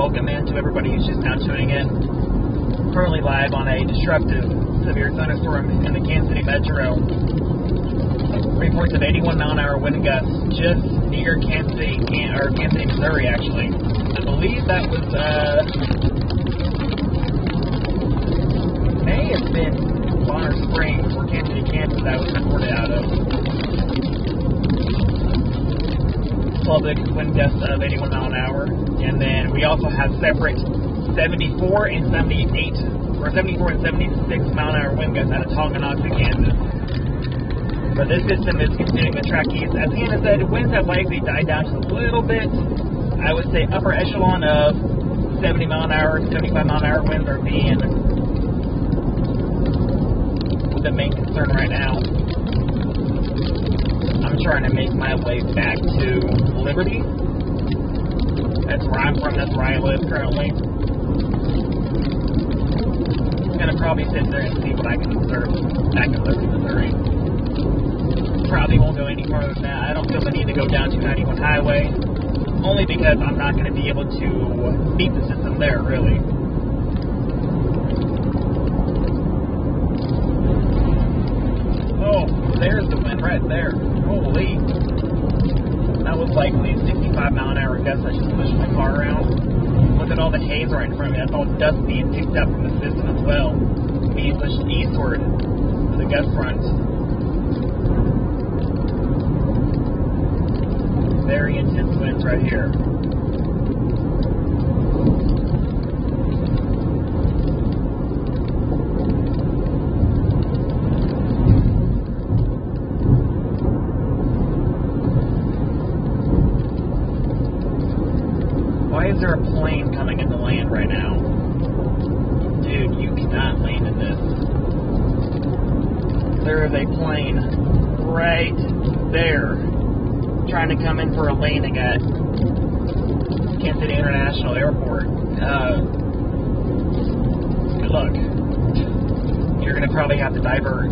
Welcome in to everybody who's just now tuning in. Currently live on a destructive severe thunderstorm in the Kansas City metro. Reports of 81-mile-an-hour wind gusts just near Kansas City, Missouri, actually. I believe that was, may have been Bonner Springs or Kansas City, Kansas that was reported out of. Public wind gusts of 81 mile an hour, and then we also have separate 74 and 78 or 74 and 76 mile an hour wind gusts out of Tonganoxie, Kansas. But this system is continuing to track east. As Hannah said, winds have likely died down just a little bit. I would say upper echelon of 70 mile an hour, 75 mile an hour winds are being the main concern right now. I'm trying to make my way back to Liberty. That's where I'm from. That's where I live currently. I'm gonna probably sit there and see what I can observe back in Liberty, Missouri. Probably won't go any farther than that. I don't feel the need to go down 291 Highway, only because I'm not going to be able to beat the system there, really. Oh, there's the wind right there. Holy. That was likely 65 mile an hour gust. I just pushed my car around. Look at all the haze right in front of me. That's all dust being picked up from the system as well, being pushed eastward to the gust front. Very intense winds right here. Why is there a plane coming into land right now? Dude, you cannot land in this. There is a plane right there trying to come in for a landing at Kansas City International Airport. Good luck. You're going to probably have to divert.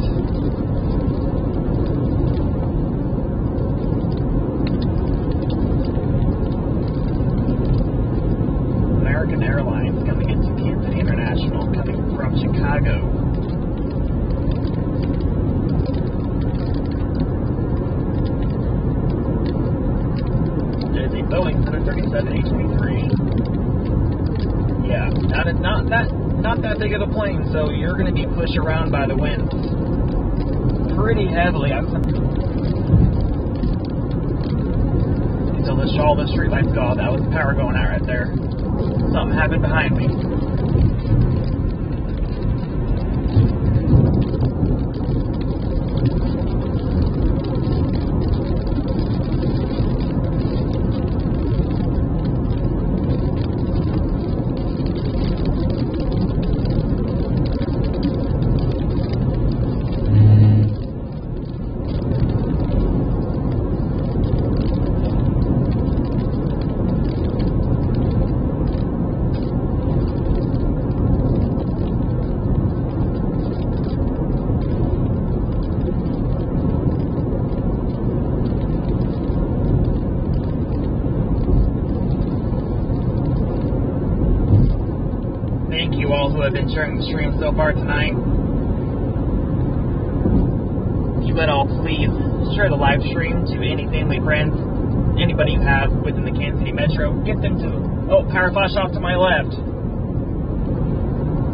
American Airlines coming into Kansas City International, coming from Chicago. There's a Boeing 737-823. Yeah, not that big of a plane, so you're going to be pushed around by the wind pretty heavily. Until all the street lights go off. That was power going out right there. Something happened behind me. Who have been sharing the stream so far tonight. If you would all please share the live stream to any family, friends, anybody you have within the Kansas City Metro. Get them to, power flash off to my left.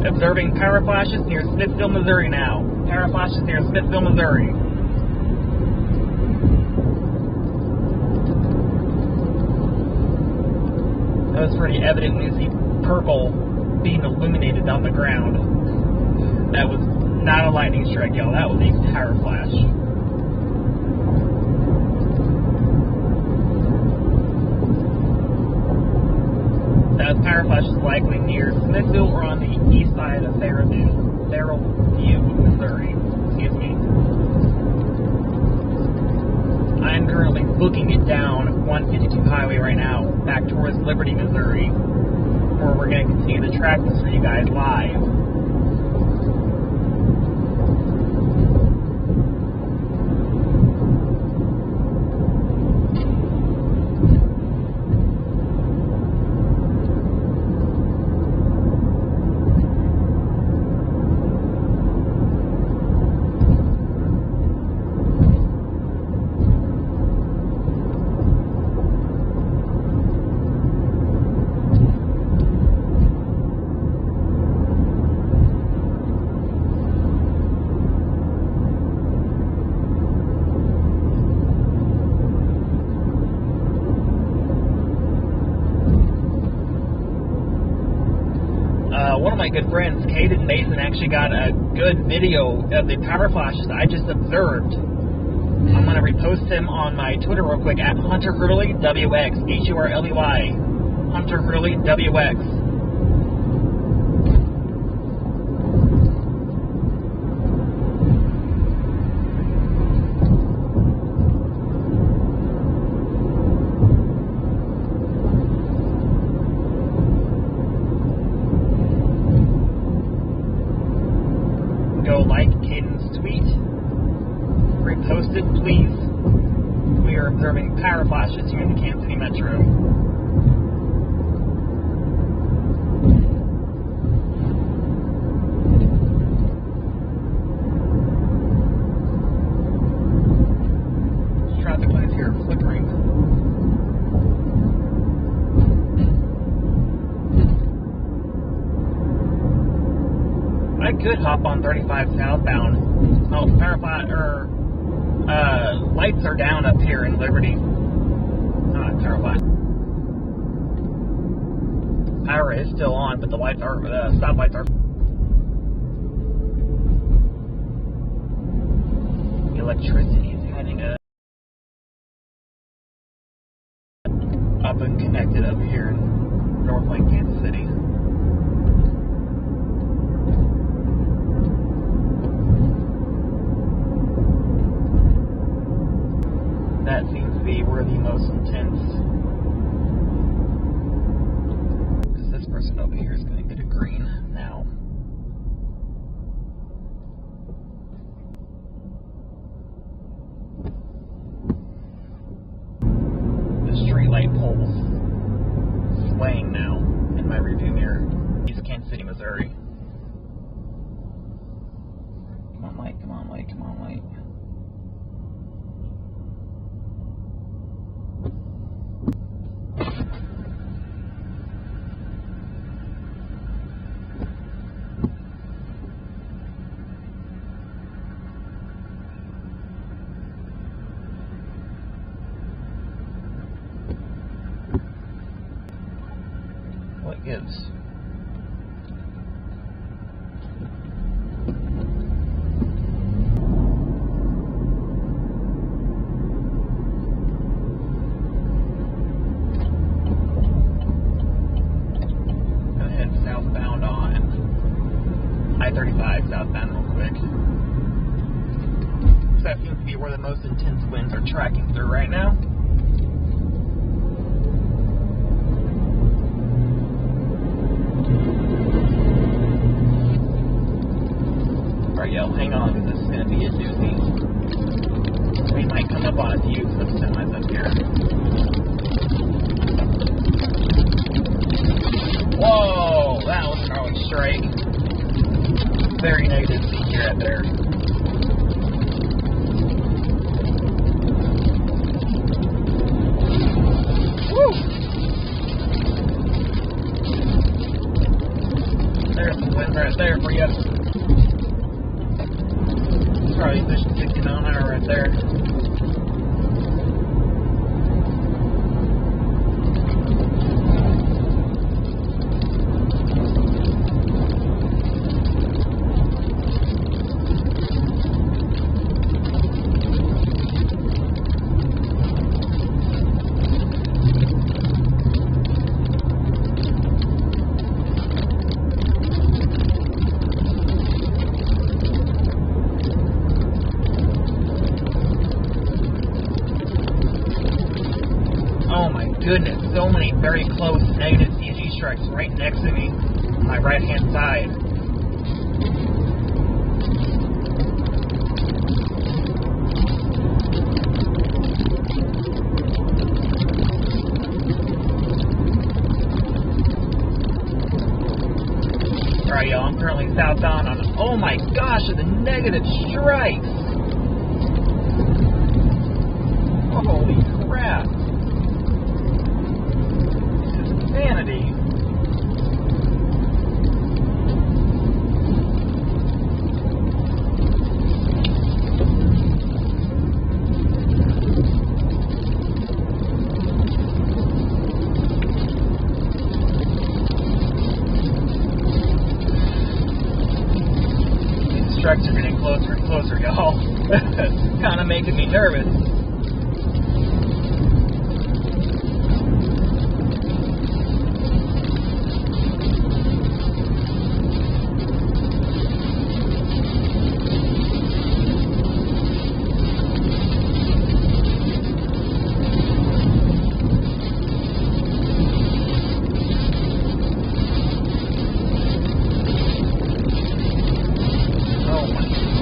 Observing power flashes near Smithville, Missouri now. Power flashes near Smithville, Missouri. That was pretty evident when you see purple being illuminated on the ground. That was not a lightning strike, y'all. That was a power flash. That power flash is likely near Smithville or on the east side of Fairview, Missouri. Excuse me. I am currently looking it down 152 highway right now, back towards Liberty, Missouri, where we're going to continue to track this for you guys live. One of my good friends, Caden Mason, actually got a good video of the power flashes I just observed. I'm going to repost him on my Twitter real quick at Hunter Hurley WX, Hurley, Hunter Hurley WX. Go like Caden's tweet. Repost it, please. We are observing power flashes here in the Kansas City Metro. Traffic lights here are flickering. I could hop on 35 southbound. Lights are down up here in Liberty. Not terrified. Power is still on, but the lights are, stop lights are. Electricity is having a up and connected up here. Northland, Kansas City. That seems to be where the most intense. Because this person over here is going to get a green now. Streetlight poles swaying now in my rearview mirror. East Kansas City, Missouri. Come on, light, come on, light, come on, light. What gives? Go ahead southbound on I-35 southbound real quick. So that seems to be where the most intense winds are tracking through right now. Hang on, because this is going to be a doozy. We might come up on a few clip semis up here. Whoa, that was an early strike. Very negative CG right there. Woo! There's some wind right there for you. Probably pushing 60 mile an hour right there. Goodness, so many very close negative CG strikes right next to me on my right hand side. Alright, y'all, I'm currently southbound on, oh my gosh, the negative strikes! Holy crap! Insanity. These strikes are getting closer and closer, y'all. It's kind of making me nervous.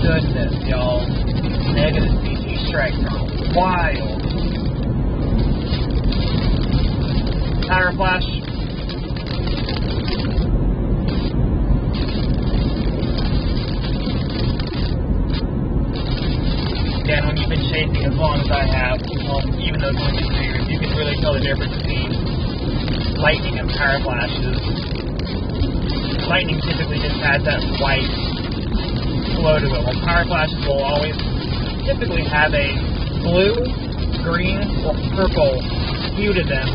Goodness, y'all. Negative CG strikes are wild. Tire flash. Again, when you've been chasing as long as I have, even those winter years, you can really tell the difference between lightning and tire flashes. Lightning typically just has that white glow to it, while tire flashes will always typically have a blue, green, or purple hue to them,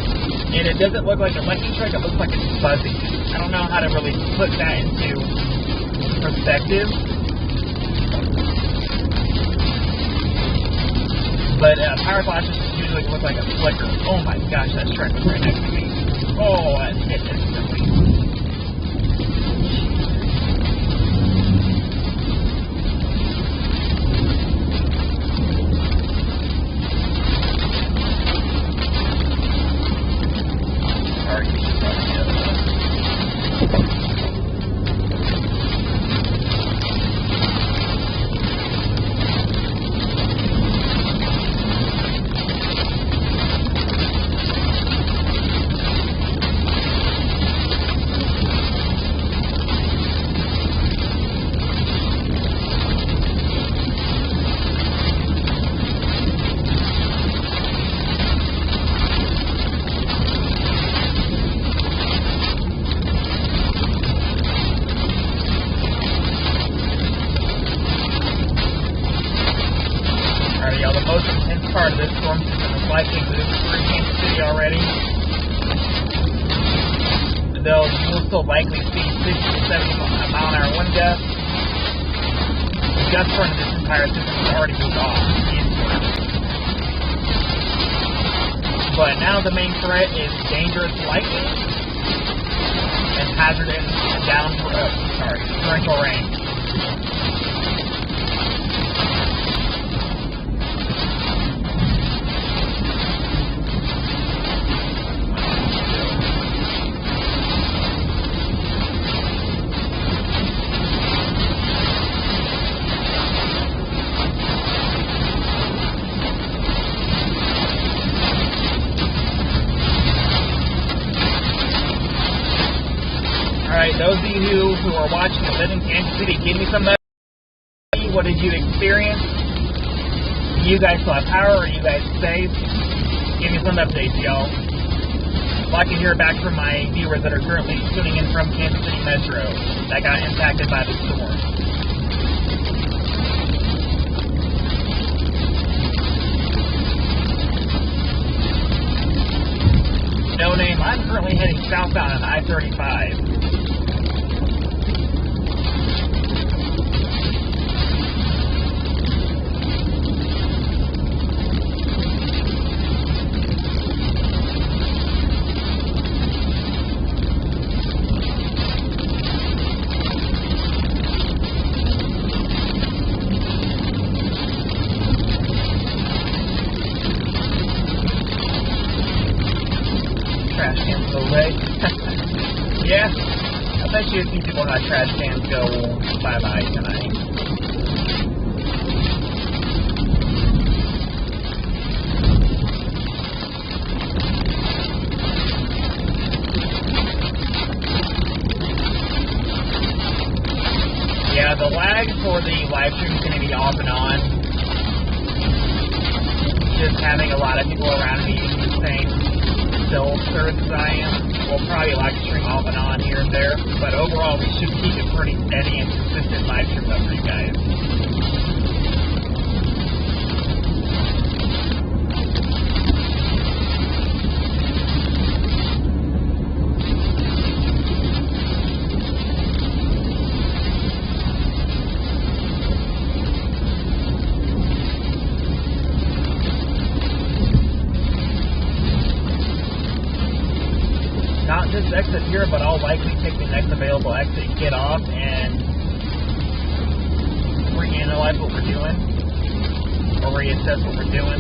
and it doesn't look like a lightning strike, it looks like it's fuzzy. I don't know how to really put that into perspective, but tire flashes usually look like a flicker. Oh my gosh, that strike was right next to me. Oh, that's hit instantly. Part of this storm system is likely moved through Kansas City already. Though you'll still likely see 50 to 70 mile an hour wind gusts. The gust front of this entire system has already moved off eastward. But now the main threat is dangerous lightning and hazardous torrential rain. Those of you who are watching and live in Kansas City, give me some message. What did you experience? Do you guys still have power? Are you guys safe? Give me some updates, y'all. I'd like to hear back from my viewers that are currently tuning in from Kansas City Metro that got impacted by the storm. No name. I'm currently heading southbound on I-35. Yeah, I bet you see people have trash cans go bye-bye tonight. Yeah, the lag for the live stream is going to be off and on. Just having a lot of people around me using the same cell service as I am. We'll probably live stream off and on here and there, but overall we should keep it pretty steady and consistent live stream up for you guys. Not just exit here, but I'll likely take the next available exit, get off, and reanalyze what we're doing, or reassess what we're doing.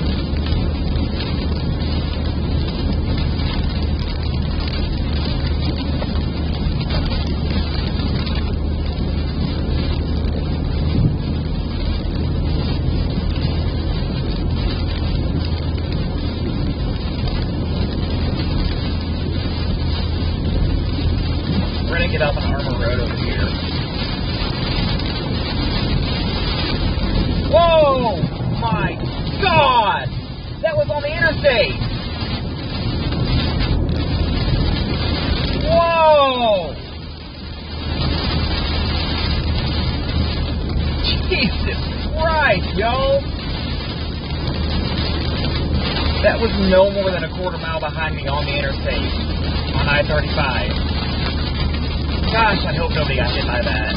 Get up on Armour Road over here. Whoa! My God! That was on the interstate! Whoa! Jesus Christ, yo! That was no more than a quarter mile behind me on the interstate on I-35. Gosh, I hope nobody got hit by that.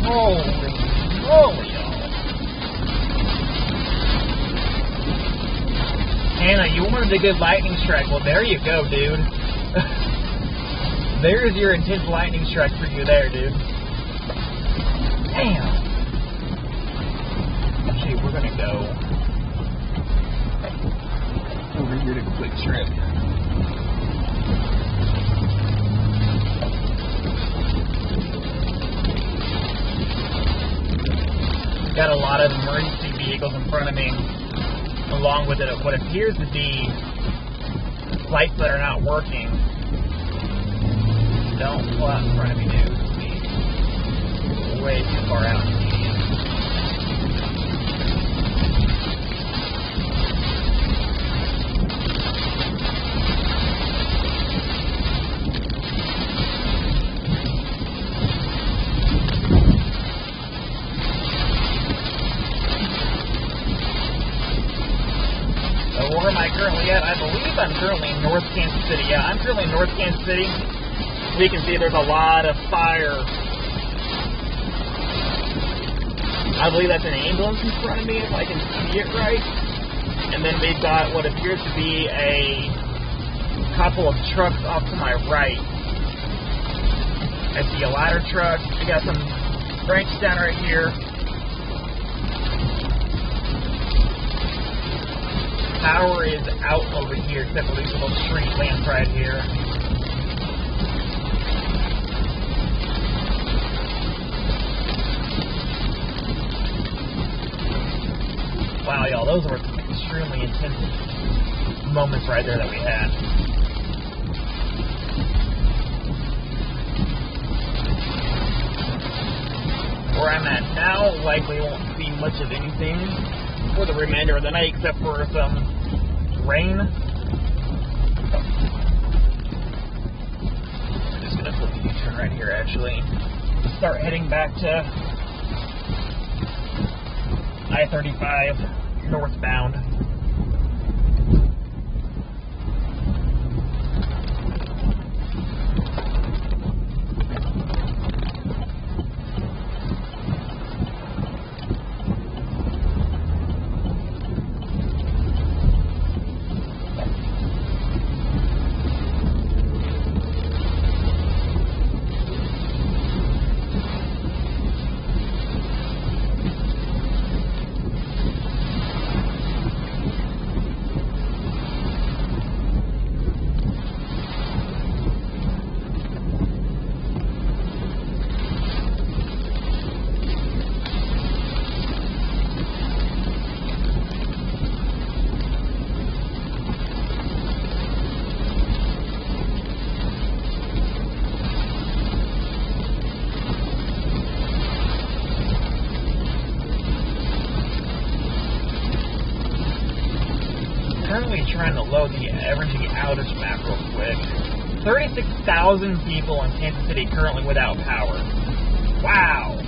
Holy Holy y'all. Hannah, you wanted a good lightning strike. Well, there you go, dude. There's your intense lightning strike for you there, dude. Damn. Actually, we're going to go over here to a quick trip. Got a lot of emergency vehicles in front of me, along with what appears to be lights that are not working. Don't pull out in front of me, dude. It's way too far out. Where am I currently at? I believe I'm currently in North Kansas City. Yeah, I'm currently in North Kansas City. We can see there's a lot of fire. I believe that's an ambulance in front of me, if I can see it right. And then we've got what appears to be a couple of trucks off to my right. I see a ladder truck. I got some branches down right here. Power is out over here, except for these little street lamps right here. Wow, y'all, those were extremely intense moments right there that we had. Where I'm at now, likely won't see much of anything for the remainder of the night, except for some rain. I'm just going to flip the U-turn right here, actually. Start heading back to I-35 northbound. Currently trying to load the energy outage map real quick. 36,000 people in Kansas City currently without power. Wow.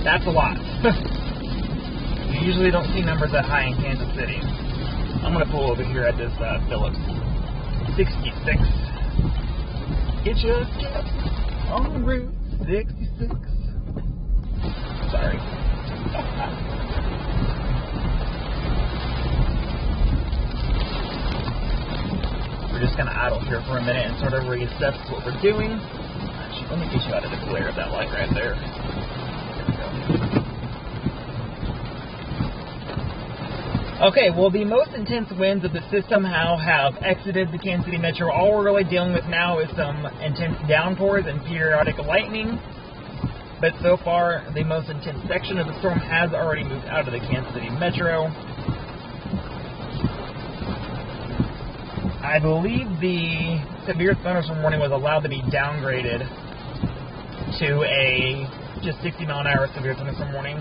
That's a lot. You usually don't see numbers that high in Kansas City. I'm going to pull over here at this Phillips 66. Get you on Route 66. Sorry. We're just going to idle here for a minute and sort of reassess what we're doing. Actually, let me get you out of the glare of that light right there. Okay, well, the most intense winds of the system now have exited the Kansas City Metro. All we're really dealing with now is some intense downpours and periodic lightning. But so far, the most intense section of the storm has already moved out of the Kansas City Metro. I believe the severe thunderstorm warning was allowed to be downgraded to a just 60-mile-an-hour severe thunderstorm warning.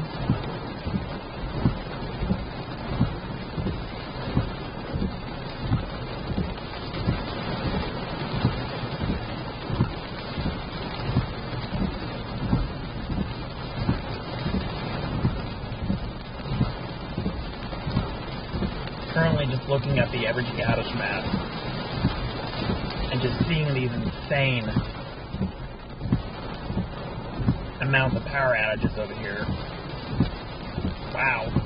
Currently just looking at the average outage map and just seeing these insane amounts of power outages over here. Wow.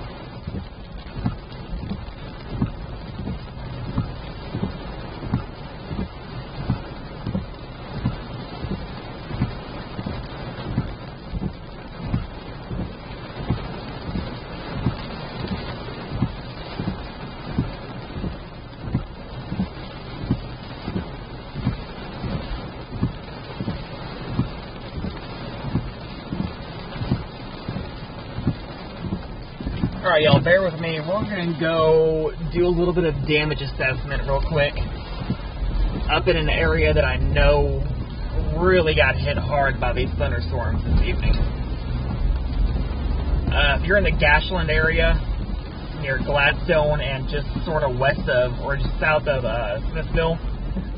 Alright, y'all, bear with me. We're going to go do a little bit of damage assessment real quick. Up in an area that I know really got hit hard by these thunderstorms this evening. If you're in the Gashland area, near Gladstone and just sort of west of, or just south of Smithville,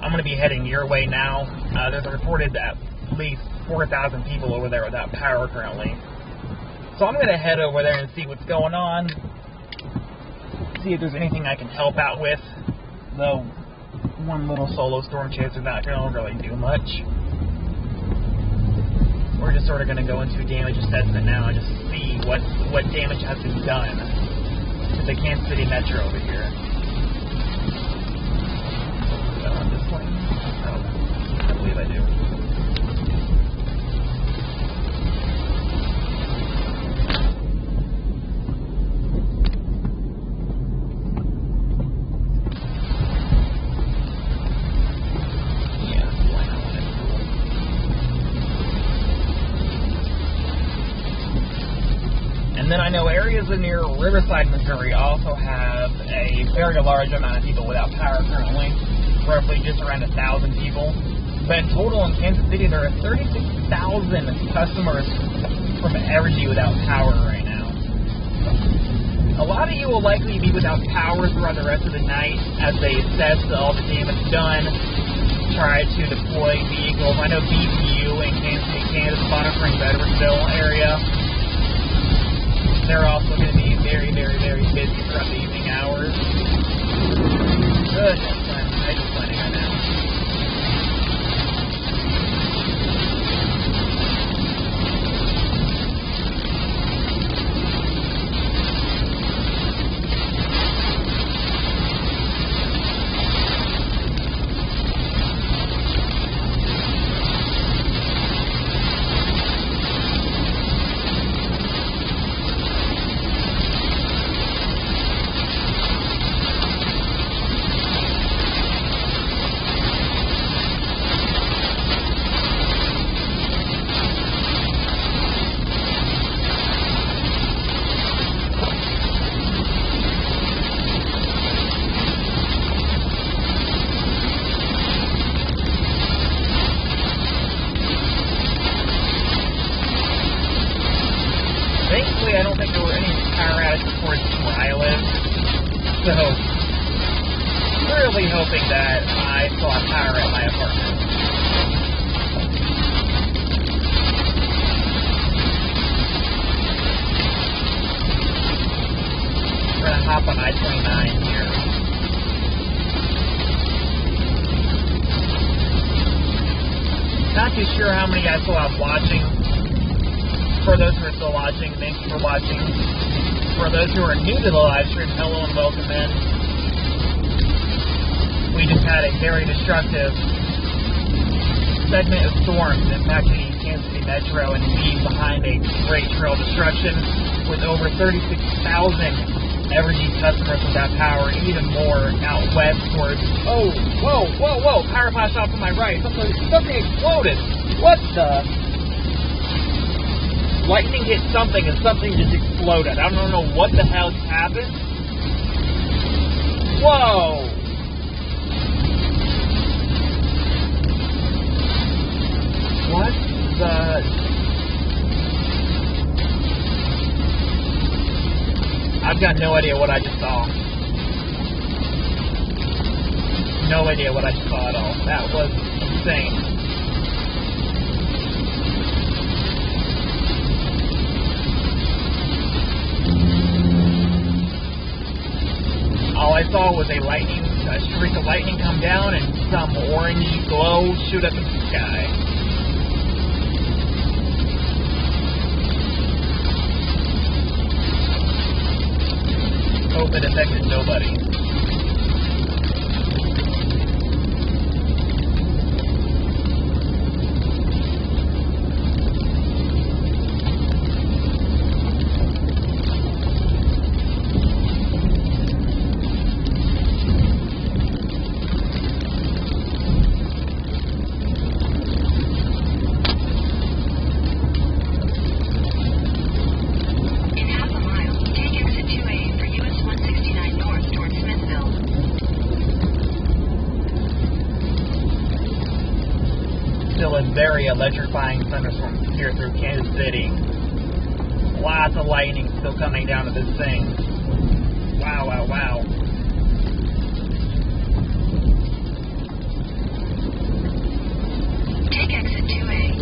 I'm going to be heading your way now. There's a reported at least 4,000 people over there without power currently. So I'm going to head over there and see what's going on, see if there's anything I can help out with, though one little solo storm chaser not going to really do much. We're just sort of going to go into damage assessment now and just see what damage has been done to the Kansas City Metro over here. This point? Oh, I believe I do. And then I know areas near Riverside, Missouri also have a very large amount of people without power currently, roughly just around 1,000 people. But in total in Kansas City, there are 36,000 customers from Evergy without power right now. A lot of you will likely be without power throughout the rest of the night as they assess all the damage done, try to deploy vehicles. I know BPU in Kansas City, Kansas, monitoring Veteranville area. They're also going to be very, very, very busy throughout the evening hours. Goodness, I'm just planning on that. I don't think there were any power outages reports where I live, so really hoping that I still have power at my apartment. We're going to hop on I-29 here. Not too sure how many I still have watching. For those who are still watching, thank you for watching. For those who are new to the live stream, hello and welcome in. We just had a very destructive segment of storms impacting Kansas City Metro and leave behind a great trail of destruction with over 36,000 Evergy customers without power, and even more out west towards, oh, whoa, power flash off to my right. Something exploded. What the? Lightning hit something and something just exploded. I don't know what the hell just happened. Whoa! What the? I've got no idea what I just saw. No idea what I just saw at all. That was insane. All I saw was a streak of lightning come down and some orangey glow shoot up in the sky. hope it affected nobody. Still a very electrifying thunderstorm here through Kansas City. Lots of lightning still coming down to this thing. Wow, wow, wow. Take exit 2A.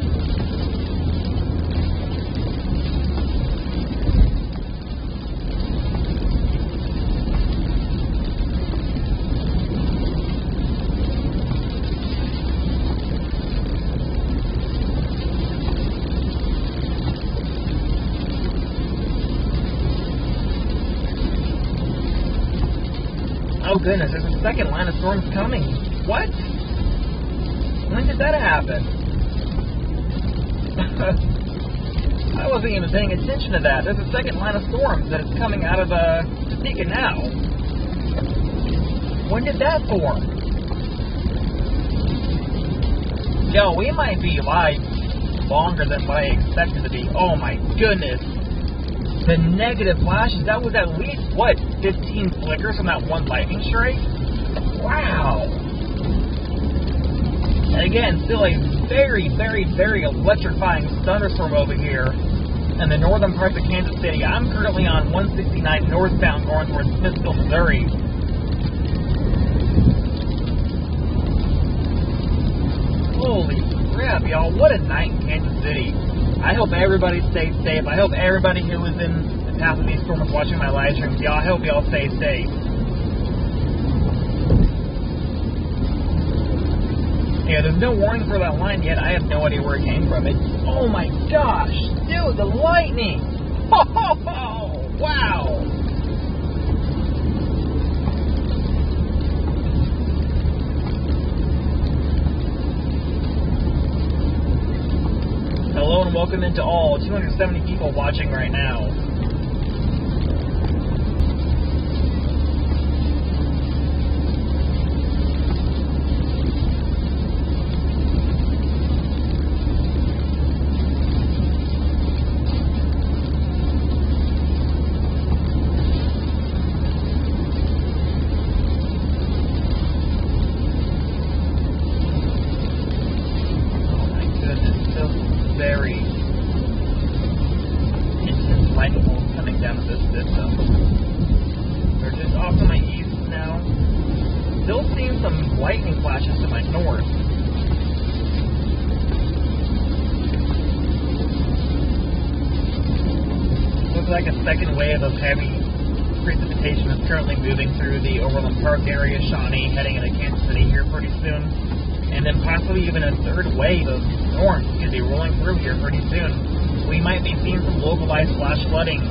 Oh goodness, there's a second line of storms coming. What? When did that happen? I wasn't even paying attention to that. There's a second line of storms that is coming out of Topeka now. When did that form? Yo, we might be live longer than what I expected to be. Oh my goodness. The negative flashes, that was at least, what, 15 flickers from that one lightning strike? Wow. And again, still a very, very, very electrifying thunderstorm over here in the northern parts of Kansas City. I'm currently on 169 northbound going towards Smithville, Missouri. Holy crap, y'all. What a night in Kansas City. I hope everybody stays safe. I hope everybody who is in the path of these storms watching my live streams, y'all, I hope y'all stay safe. Yeah, there's no warning for that line yet. I have no idea where it came from. Oh my gosh, dude, the lightning! Oh, wow! Hello and welcome into all 270 people watching right now. Very intense lightning bolts coming down to this system. They're just off to my east now. Still seeing some lightning flashes to my north. Looks like a second wave of heavy precipitation is currently moving through the Overland Park area, Shawnee, heading into Kansas City here pretty soon. And then possibly even a third wave of storms is going to be rolling through here pretty soon. We might be seeing some localized flash flooding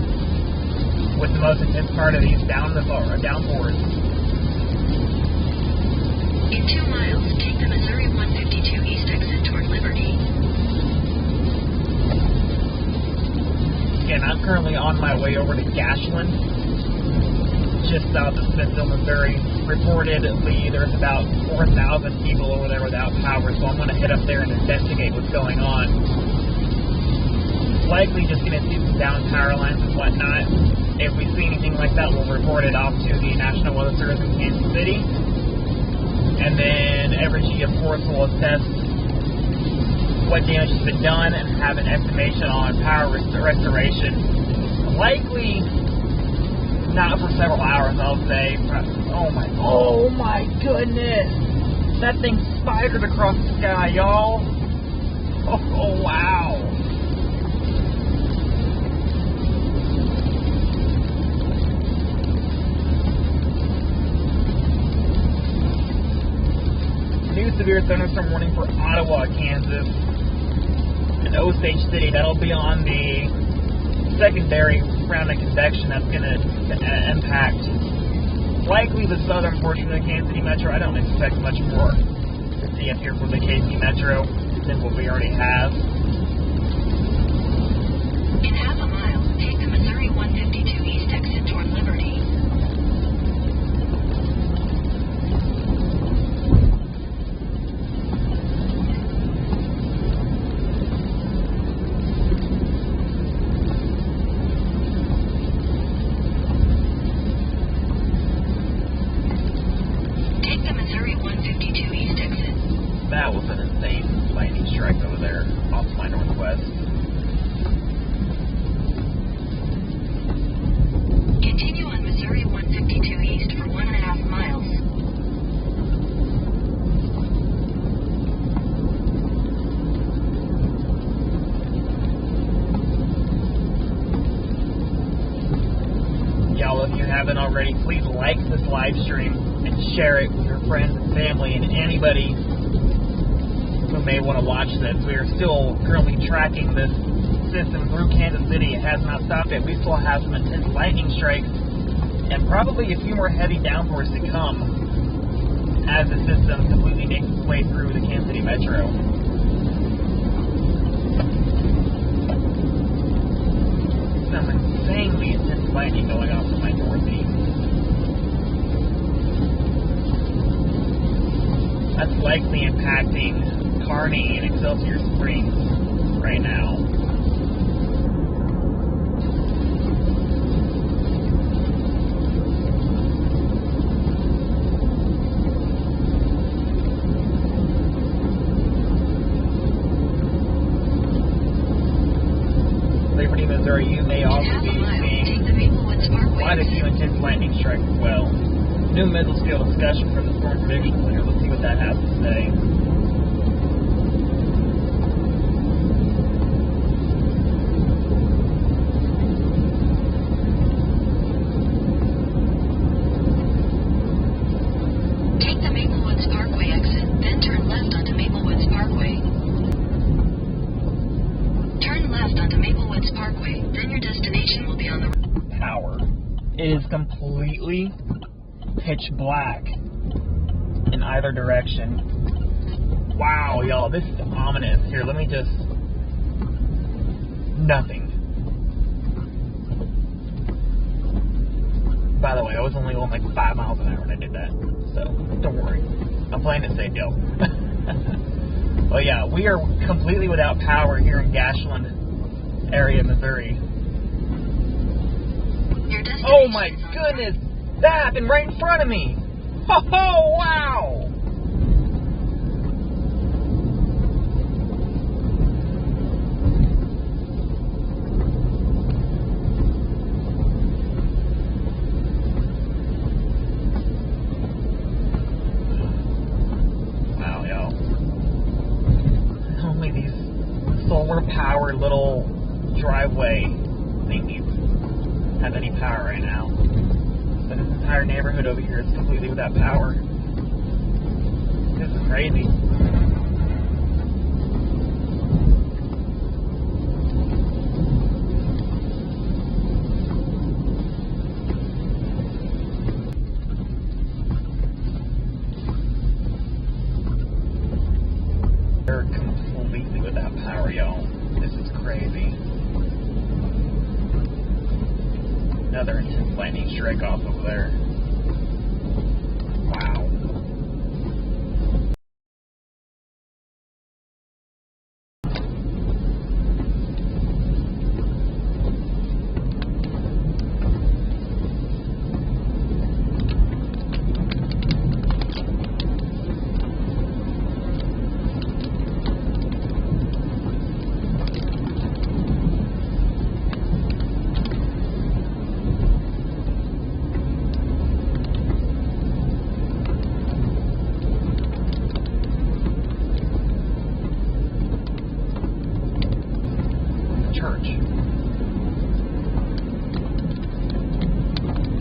with the most intense part of these downpours. In 2 miles, take the Missouri 152 east exit toward Liberty. Again, I'm currently on my way over to Gashland, just south of Smithville, Missouri. Reportedly, there's about 4,000 people over there without power, so I'm going to head up there and investigate what's going on. Likely just going to see some down power lines and whatnot. If we see anything like that, we'll report it off to the National Weather Service in Kansas City. And then Evergy, of course, will assess what damage has been done and have an estimation on power restoration. Likely not for several hours, I'll say. Oh my goodness! That thing spidered across the sky, y'all. Oh wow! New severe thunderstorm warning for Ottawa, Kansas, and Osage City. That'll be on the secondary round of convection that's going to impact likely the southern portion of the Kansas City Metro. I don't expect much more to see up here for the KC Metro than what we already have. In half a mile, take the Missouri 152 East exit toward Liberty. Take the Missouri 152 East exit. That was an insane lightning strike over there off to my northwest. Continue on Missouri 152 East for 1.5 miles. Y'all, if you haven't already, please like this live stream and share it with your friends and family and anybody who may want to watch this. We are still currently tracking this system through Kansas City. It has not stopped yet. We still have some intense lightning strikes and probably a few more heavy downpours to come as the system completely makes its way through the Kansas City Metro. Some insanely intense lightning going off in my northeast. That's likely impacting Kearney and Excelsior Springs right now. Liberty, Missouri, you may also be seeing quite a few intense lightning strikes as well. New mesoscale discussion from the Storm Prediction Center. Let's see what that has to say. Take the Maple Woods Parkway exit, then turn left onto Maple Woods Parkway. Turn left onto Maple Woods Parkway, then your destination will be on the Power. It is completely pitch black in either direction. Wow, y'all, this is ominous. Here, let me just... Nothing. By the way, I was only going like 5 miles an hour when I did that, so don't worry. I'm playing it safe, yo. Well, yeah, we are completely without power here in Gashland area, Missouri. Oh my goodness! That happened right in front of me! Oh, wow! Wow, y'all. Only these solar powered little driveway thingies have any power right now. But this entire neighborhood over here is completely without power. This is crazy. They're completely without power, y'all. This is crazy. Another intense lightning strike off over there. Wow.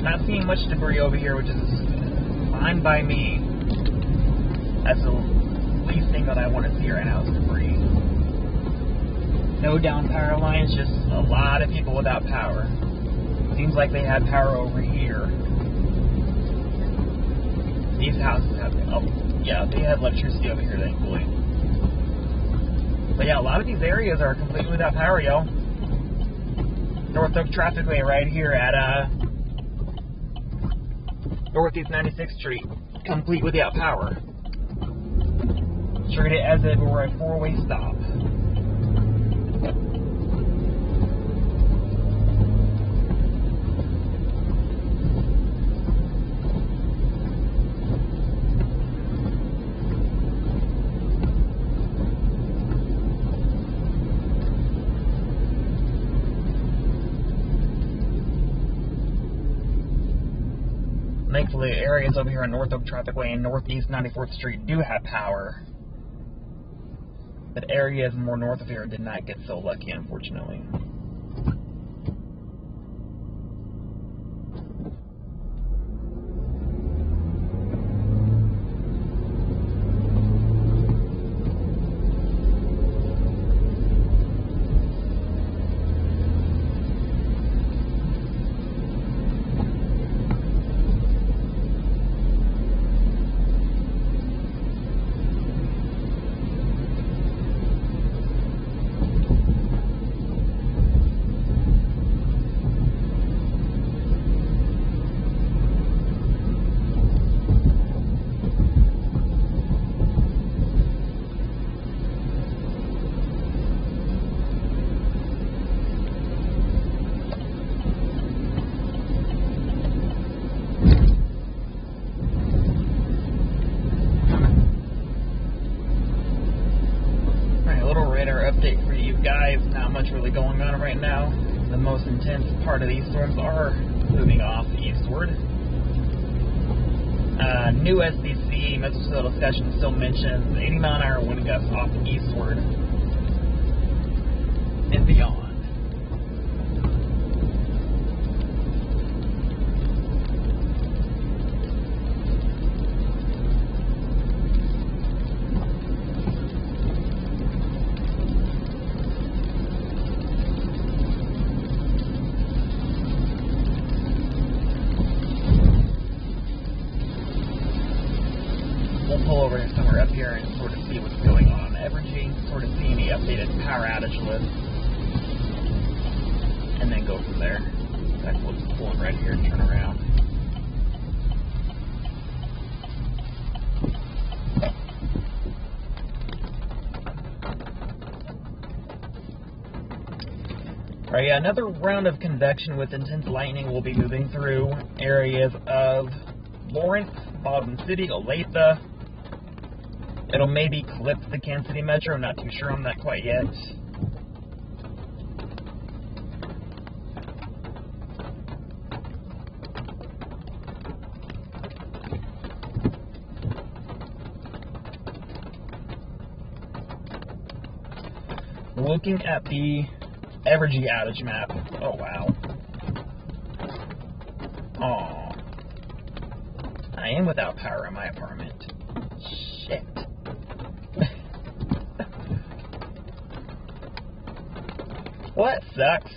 Not seeing much debris over here, which is fine by me. That's the least thing that I want to see right now is debris. No down power lines, just a lot of people without power. Seems like they had power over here. These houses have, oh, yeah, they have electricity over here, thankfully. But yeah, a lot of these areas are completely without power, y'all. North Oak Traffic Way right here at Northeast 96th Street, complete without power. Treat it as if it were a four-way stop. Thankfully, areas over here on North Oak Traffic Way and Northeast 94th Street do have power. But areas more north of here did not get so lucky, unfortunately. Update for you guys. Not much really going on right now. The most intense part of these storms are moving off eastward. New SDC Mesothelial discussion still mentions 80 mile an hour wind gusts off eastward and beyond. We'll pull over somewhere up here and sort of see what's going on. Evergy, sort of see any updated power outage list, and then go from there. In fact, we'll just pull in right here and turn around. Alright, yeah, another round of convection with intense lightning will be moving through areas of Lawrence, Baldwin City, Olathe. It'll maybe eclipse the Kansas City Metro. I'm not too sure on that quite yet. Looking at the Evergy outage map. Oh, wow. Aw. I am without power in my apartment. Shit. Well, that sucks.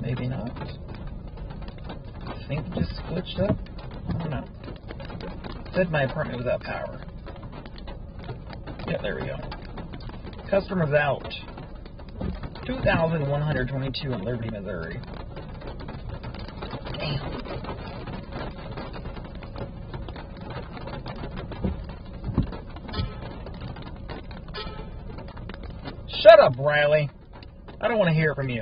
Maybe not. I think it just glitched up. I don't know. It said my apartment was without power. Yeah, there we go. Customers out. 2,122 in Liberty, Missouri. Damn. Shut up, Riley. I don't want to hear from you.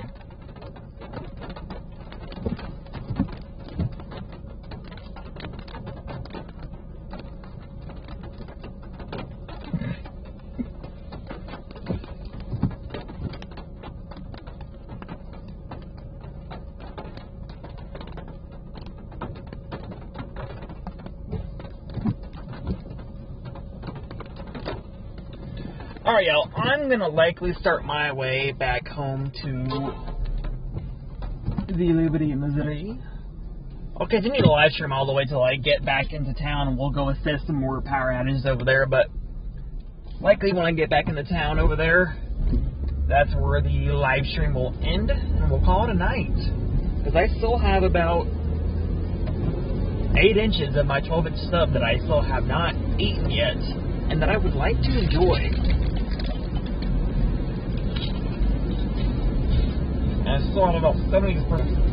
Alright, y'all, I'm going to likely start my way back home to the Liberty, Missouri. I'll continue to live stream all the way till I get back into town, and we'll go assess some more power outages over there, but likely when I get back into town over there, that's where the live stream will end, and we'll call it a night. Because I still have about 8 inches of my 12-inch sub that I still have not eaten yet, and that I would like to enjoy. And I still have about 70%.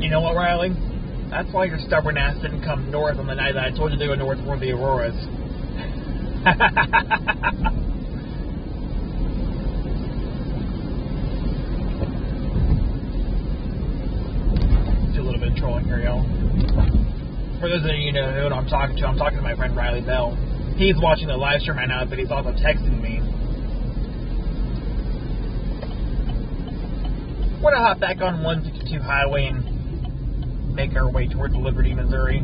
You know what, Riley? That's why your stubborn ass didn't come north on the night that I told you to go north for the auroras. Do a little bit of trolling here, y'all. For those of you who know who I'm talking to my friend Riley Bell. He's watching the live stream right now, but he's also texting me. We're gonna hop back on 152 highway and make our way towards Liberty, Missouri.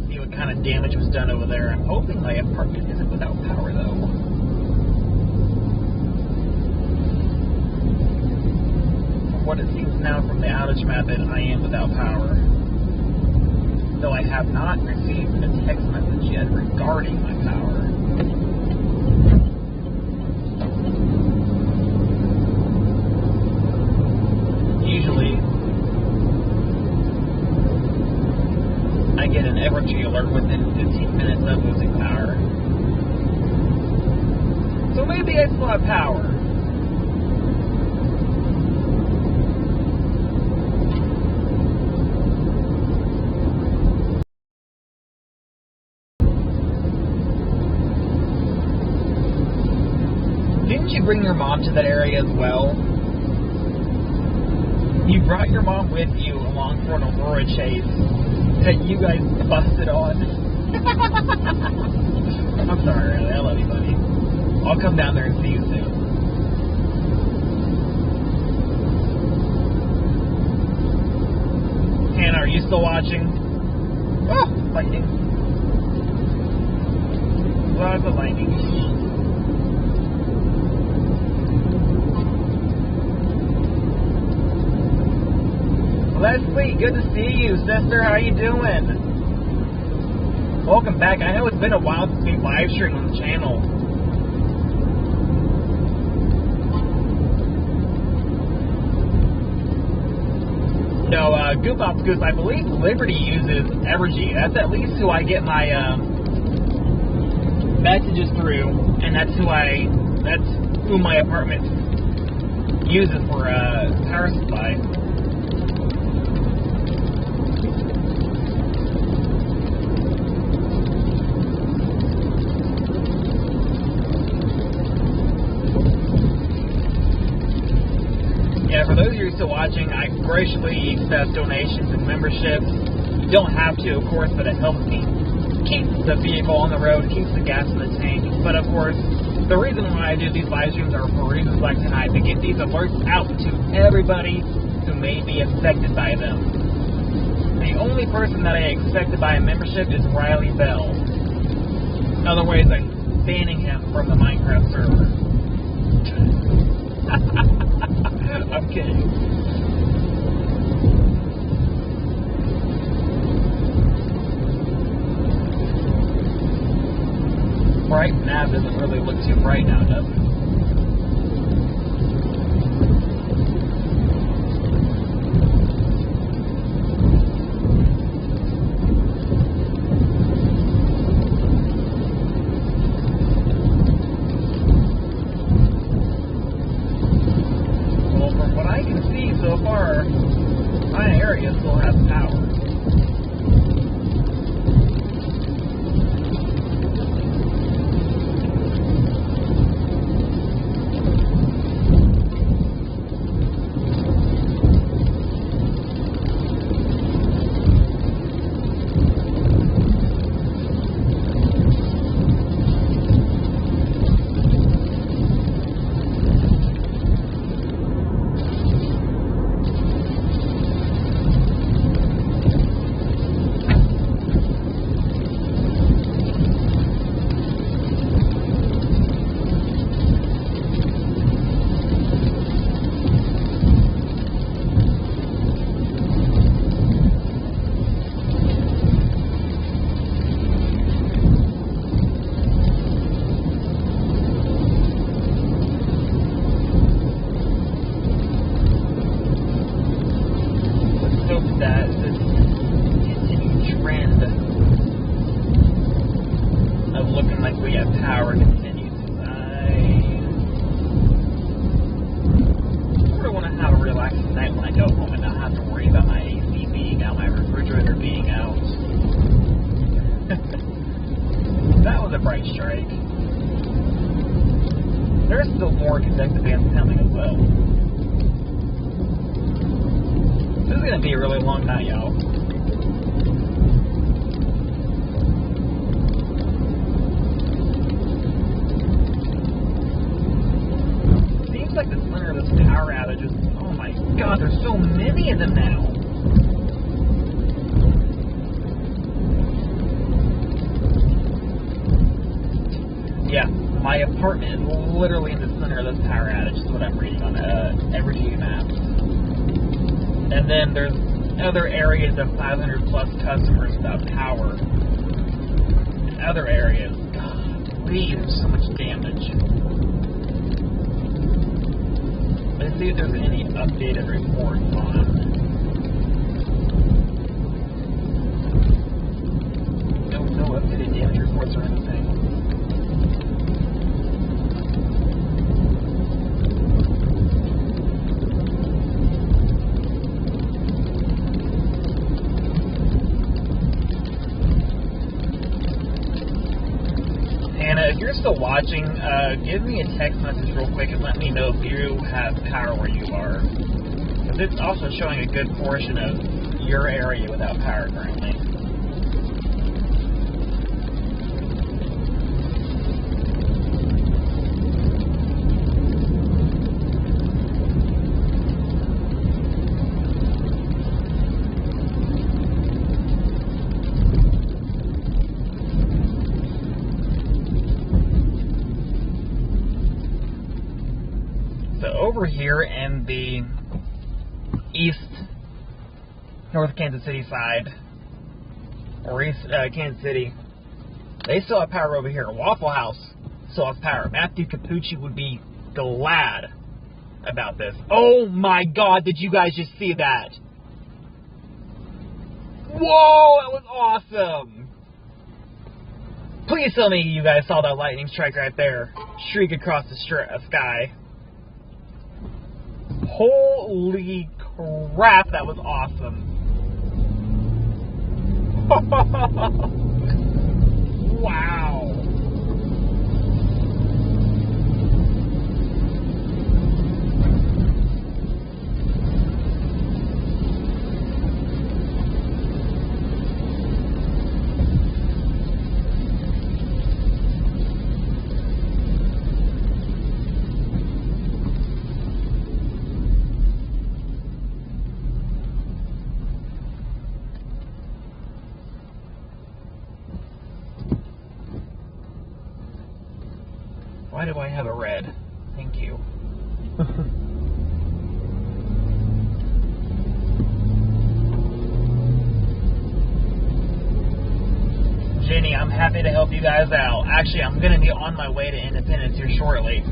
See what kind of damage was done over there. I'm hoping my apartment isn't without power, though. From what it seems now from the outage map, I am without power. Though I have not received a text message yet regarding my power. Usually, I get an energy alert within 15 minutes of losing power. So maybe I still have power. Didn't you bring your mom to that area as well? You brought your mom with you along for an Aurora chase that you guys busted on. I'm sorry, Riley. I love you, buddy. I'll come down there and see you soon. Hannah, are you still watching? Oh, lightning. Lots of lightning. Leslie, good to see you, sister. How you doing? Welcome back. I know it's been a while since we live streamed on the channel. No, Goopops Goose, I believe Liberty uses Evergy. That's at least who I get my messages through, and that's who my apartment uses for power supply. Yeah, for those of you still watching, I graciously accept donations and memberships. You don't have to, of course, but it helps me keep the vehicle on the road, keeps the gas in the tank. But of course, the reason why I do these live streams are for reasons like tonight, to get these alerts out to everybody who may be affected by them. The only person that I expect to buy a membership is Riley Bell. In other words, I'm banning him from the Minecraft server. I'm kidding. Bright nav doesn't really look too bright now, does it? Well, from what I can see so far, my area still has power. hope that this continued trend of looking like we have power continues. I sort of want to have a relaxing night when I go home and not have to worry about my AC being out, my refrigerator being out. That was a bright strike. There's still more convective bands coming as well. This is going to be a really long night, y'all. Seems like the center of this power outage is, oh my god, there's so many of them now. Yeah, my apartment is literally in the center of this power outage, is what I'm reading on Evergy Maps. And then there's other areas of 500 plus customers without power. In other areas, God, there's so much damage. Let's see if there's any updated reports on. No updated damage reports or anything. If you're still watching, give me a text message real quick and let me know if you have power where you are. Because it's also showing a good portion of your area without power currently. Over here in the North Kansas City side, or East Kansas City, they still have power over here. Waffle House still has power. Matthew Capucci would be glad about this. Oh my god, did you guys just see that? Whoa, that was awesome! Please tell me you guys saw that lightning strike right there. Streak across the sky. Holy crap, that was awesome. Wow. Why do I have a red? Thank you. Jenny, I'm happy to help you guys out. Actually, I'm going to be on my way to Independence here shortly.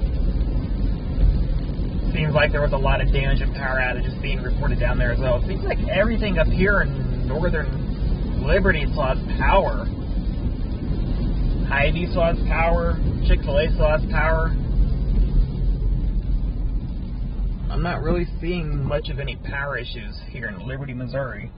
Seems like there was a lot of damage and power outages being reported down there as well. Seems like everything up here in Northern Liberty still has power. Hy-Vee still has power. Chick-fil-A still has power. I'm not really seeing much of any power issues here in Liberty, Missouri.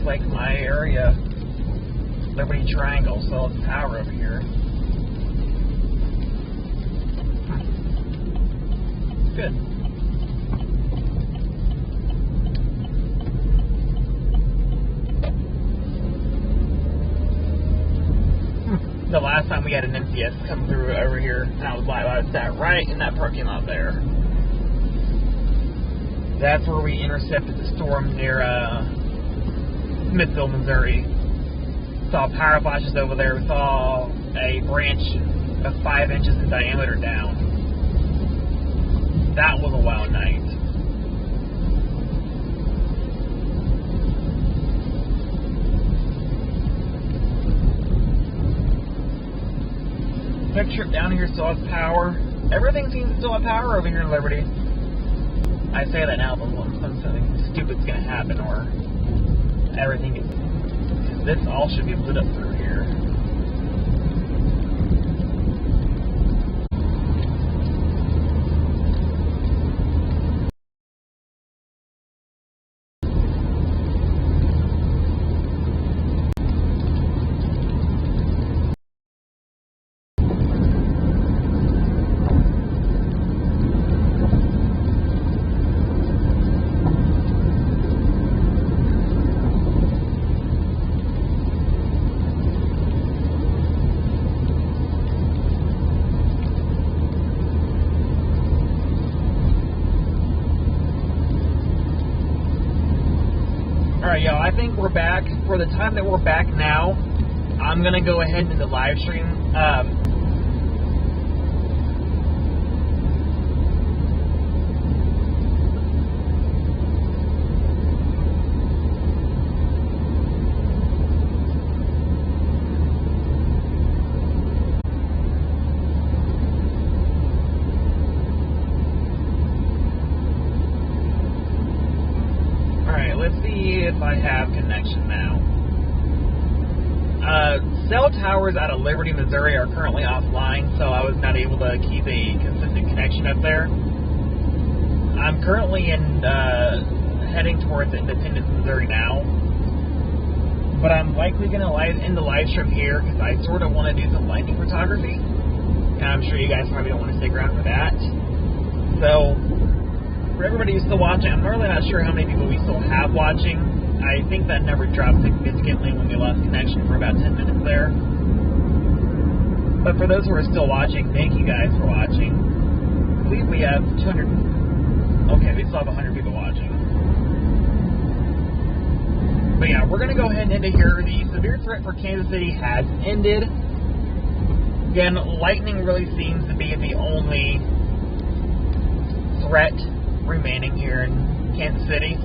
Like my area, Liberty Triangle, still has power over here. Good. the last time we had an MCS come through over here, and I was live, I was sat right in that parking lot there. That's where we intercepted the storm near Smithville, Missouri. Saw power flashes over there. We saw a branch of 5 inches in diameter down. That was a wild night. Picture down here still has power. Everything seems to still have power over here in Liberty. I say that now, but something stupid's gonna happen, or everything is. This all should be lit up through here. Alright, y'all, I think we're back. For the time that we're back now, I'm going to go ahead into live stream. Let's see if I have connection now. Cell towers out of Liberty, Missouri are currently offline, so I was not able to keep a consistent connection up there. I'm currently heading towards Independence, Missouri now, but I'm likely going to end the live stream here because I sort of want to do some lightning photography, and I'm sure you guys probably don't want to stick around for that. So, for everybody who's still watching, I'm really not sure how many people we still have watching. I think that number dropped significantly when we lost connection for about 10 minutes there. But for those who are still watching, thank you guys for watching. I believe we have 200. Okay, we still have 100 people watching. But yeah, we're going to go ahead and end it here. The severe threat for Kansas City has ended. Again, lightning really seems to be the only threat remaining here in Kansas City.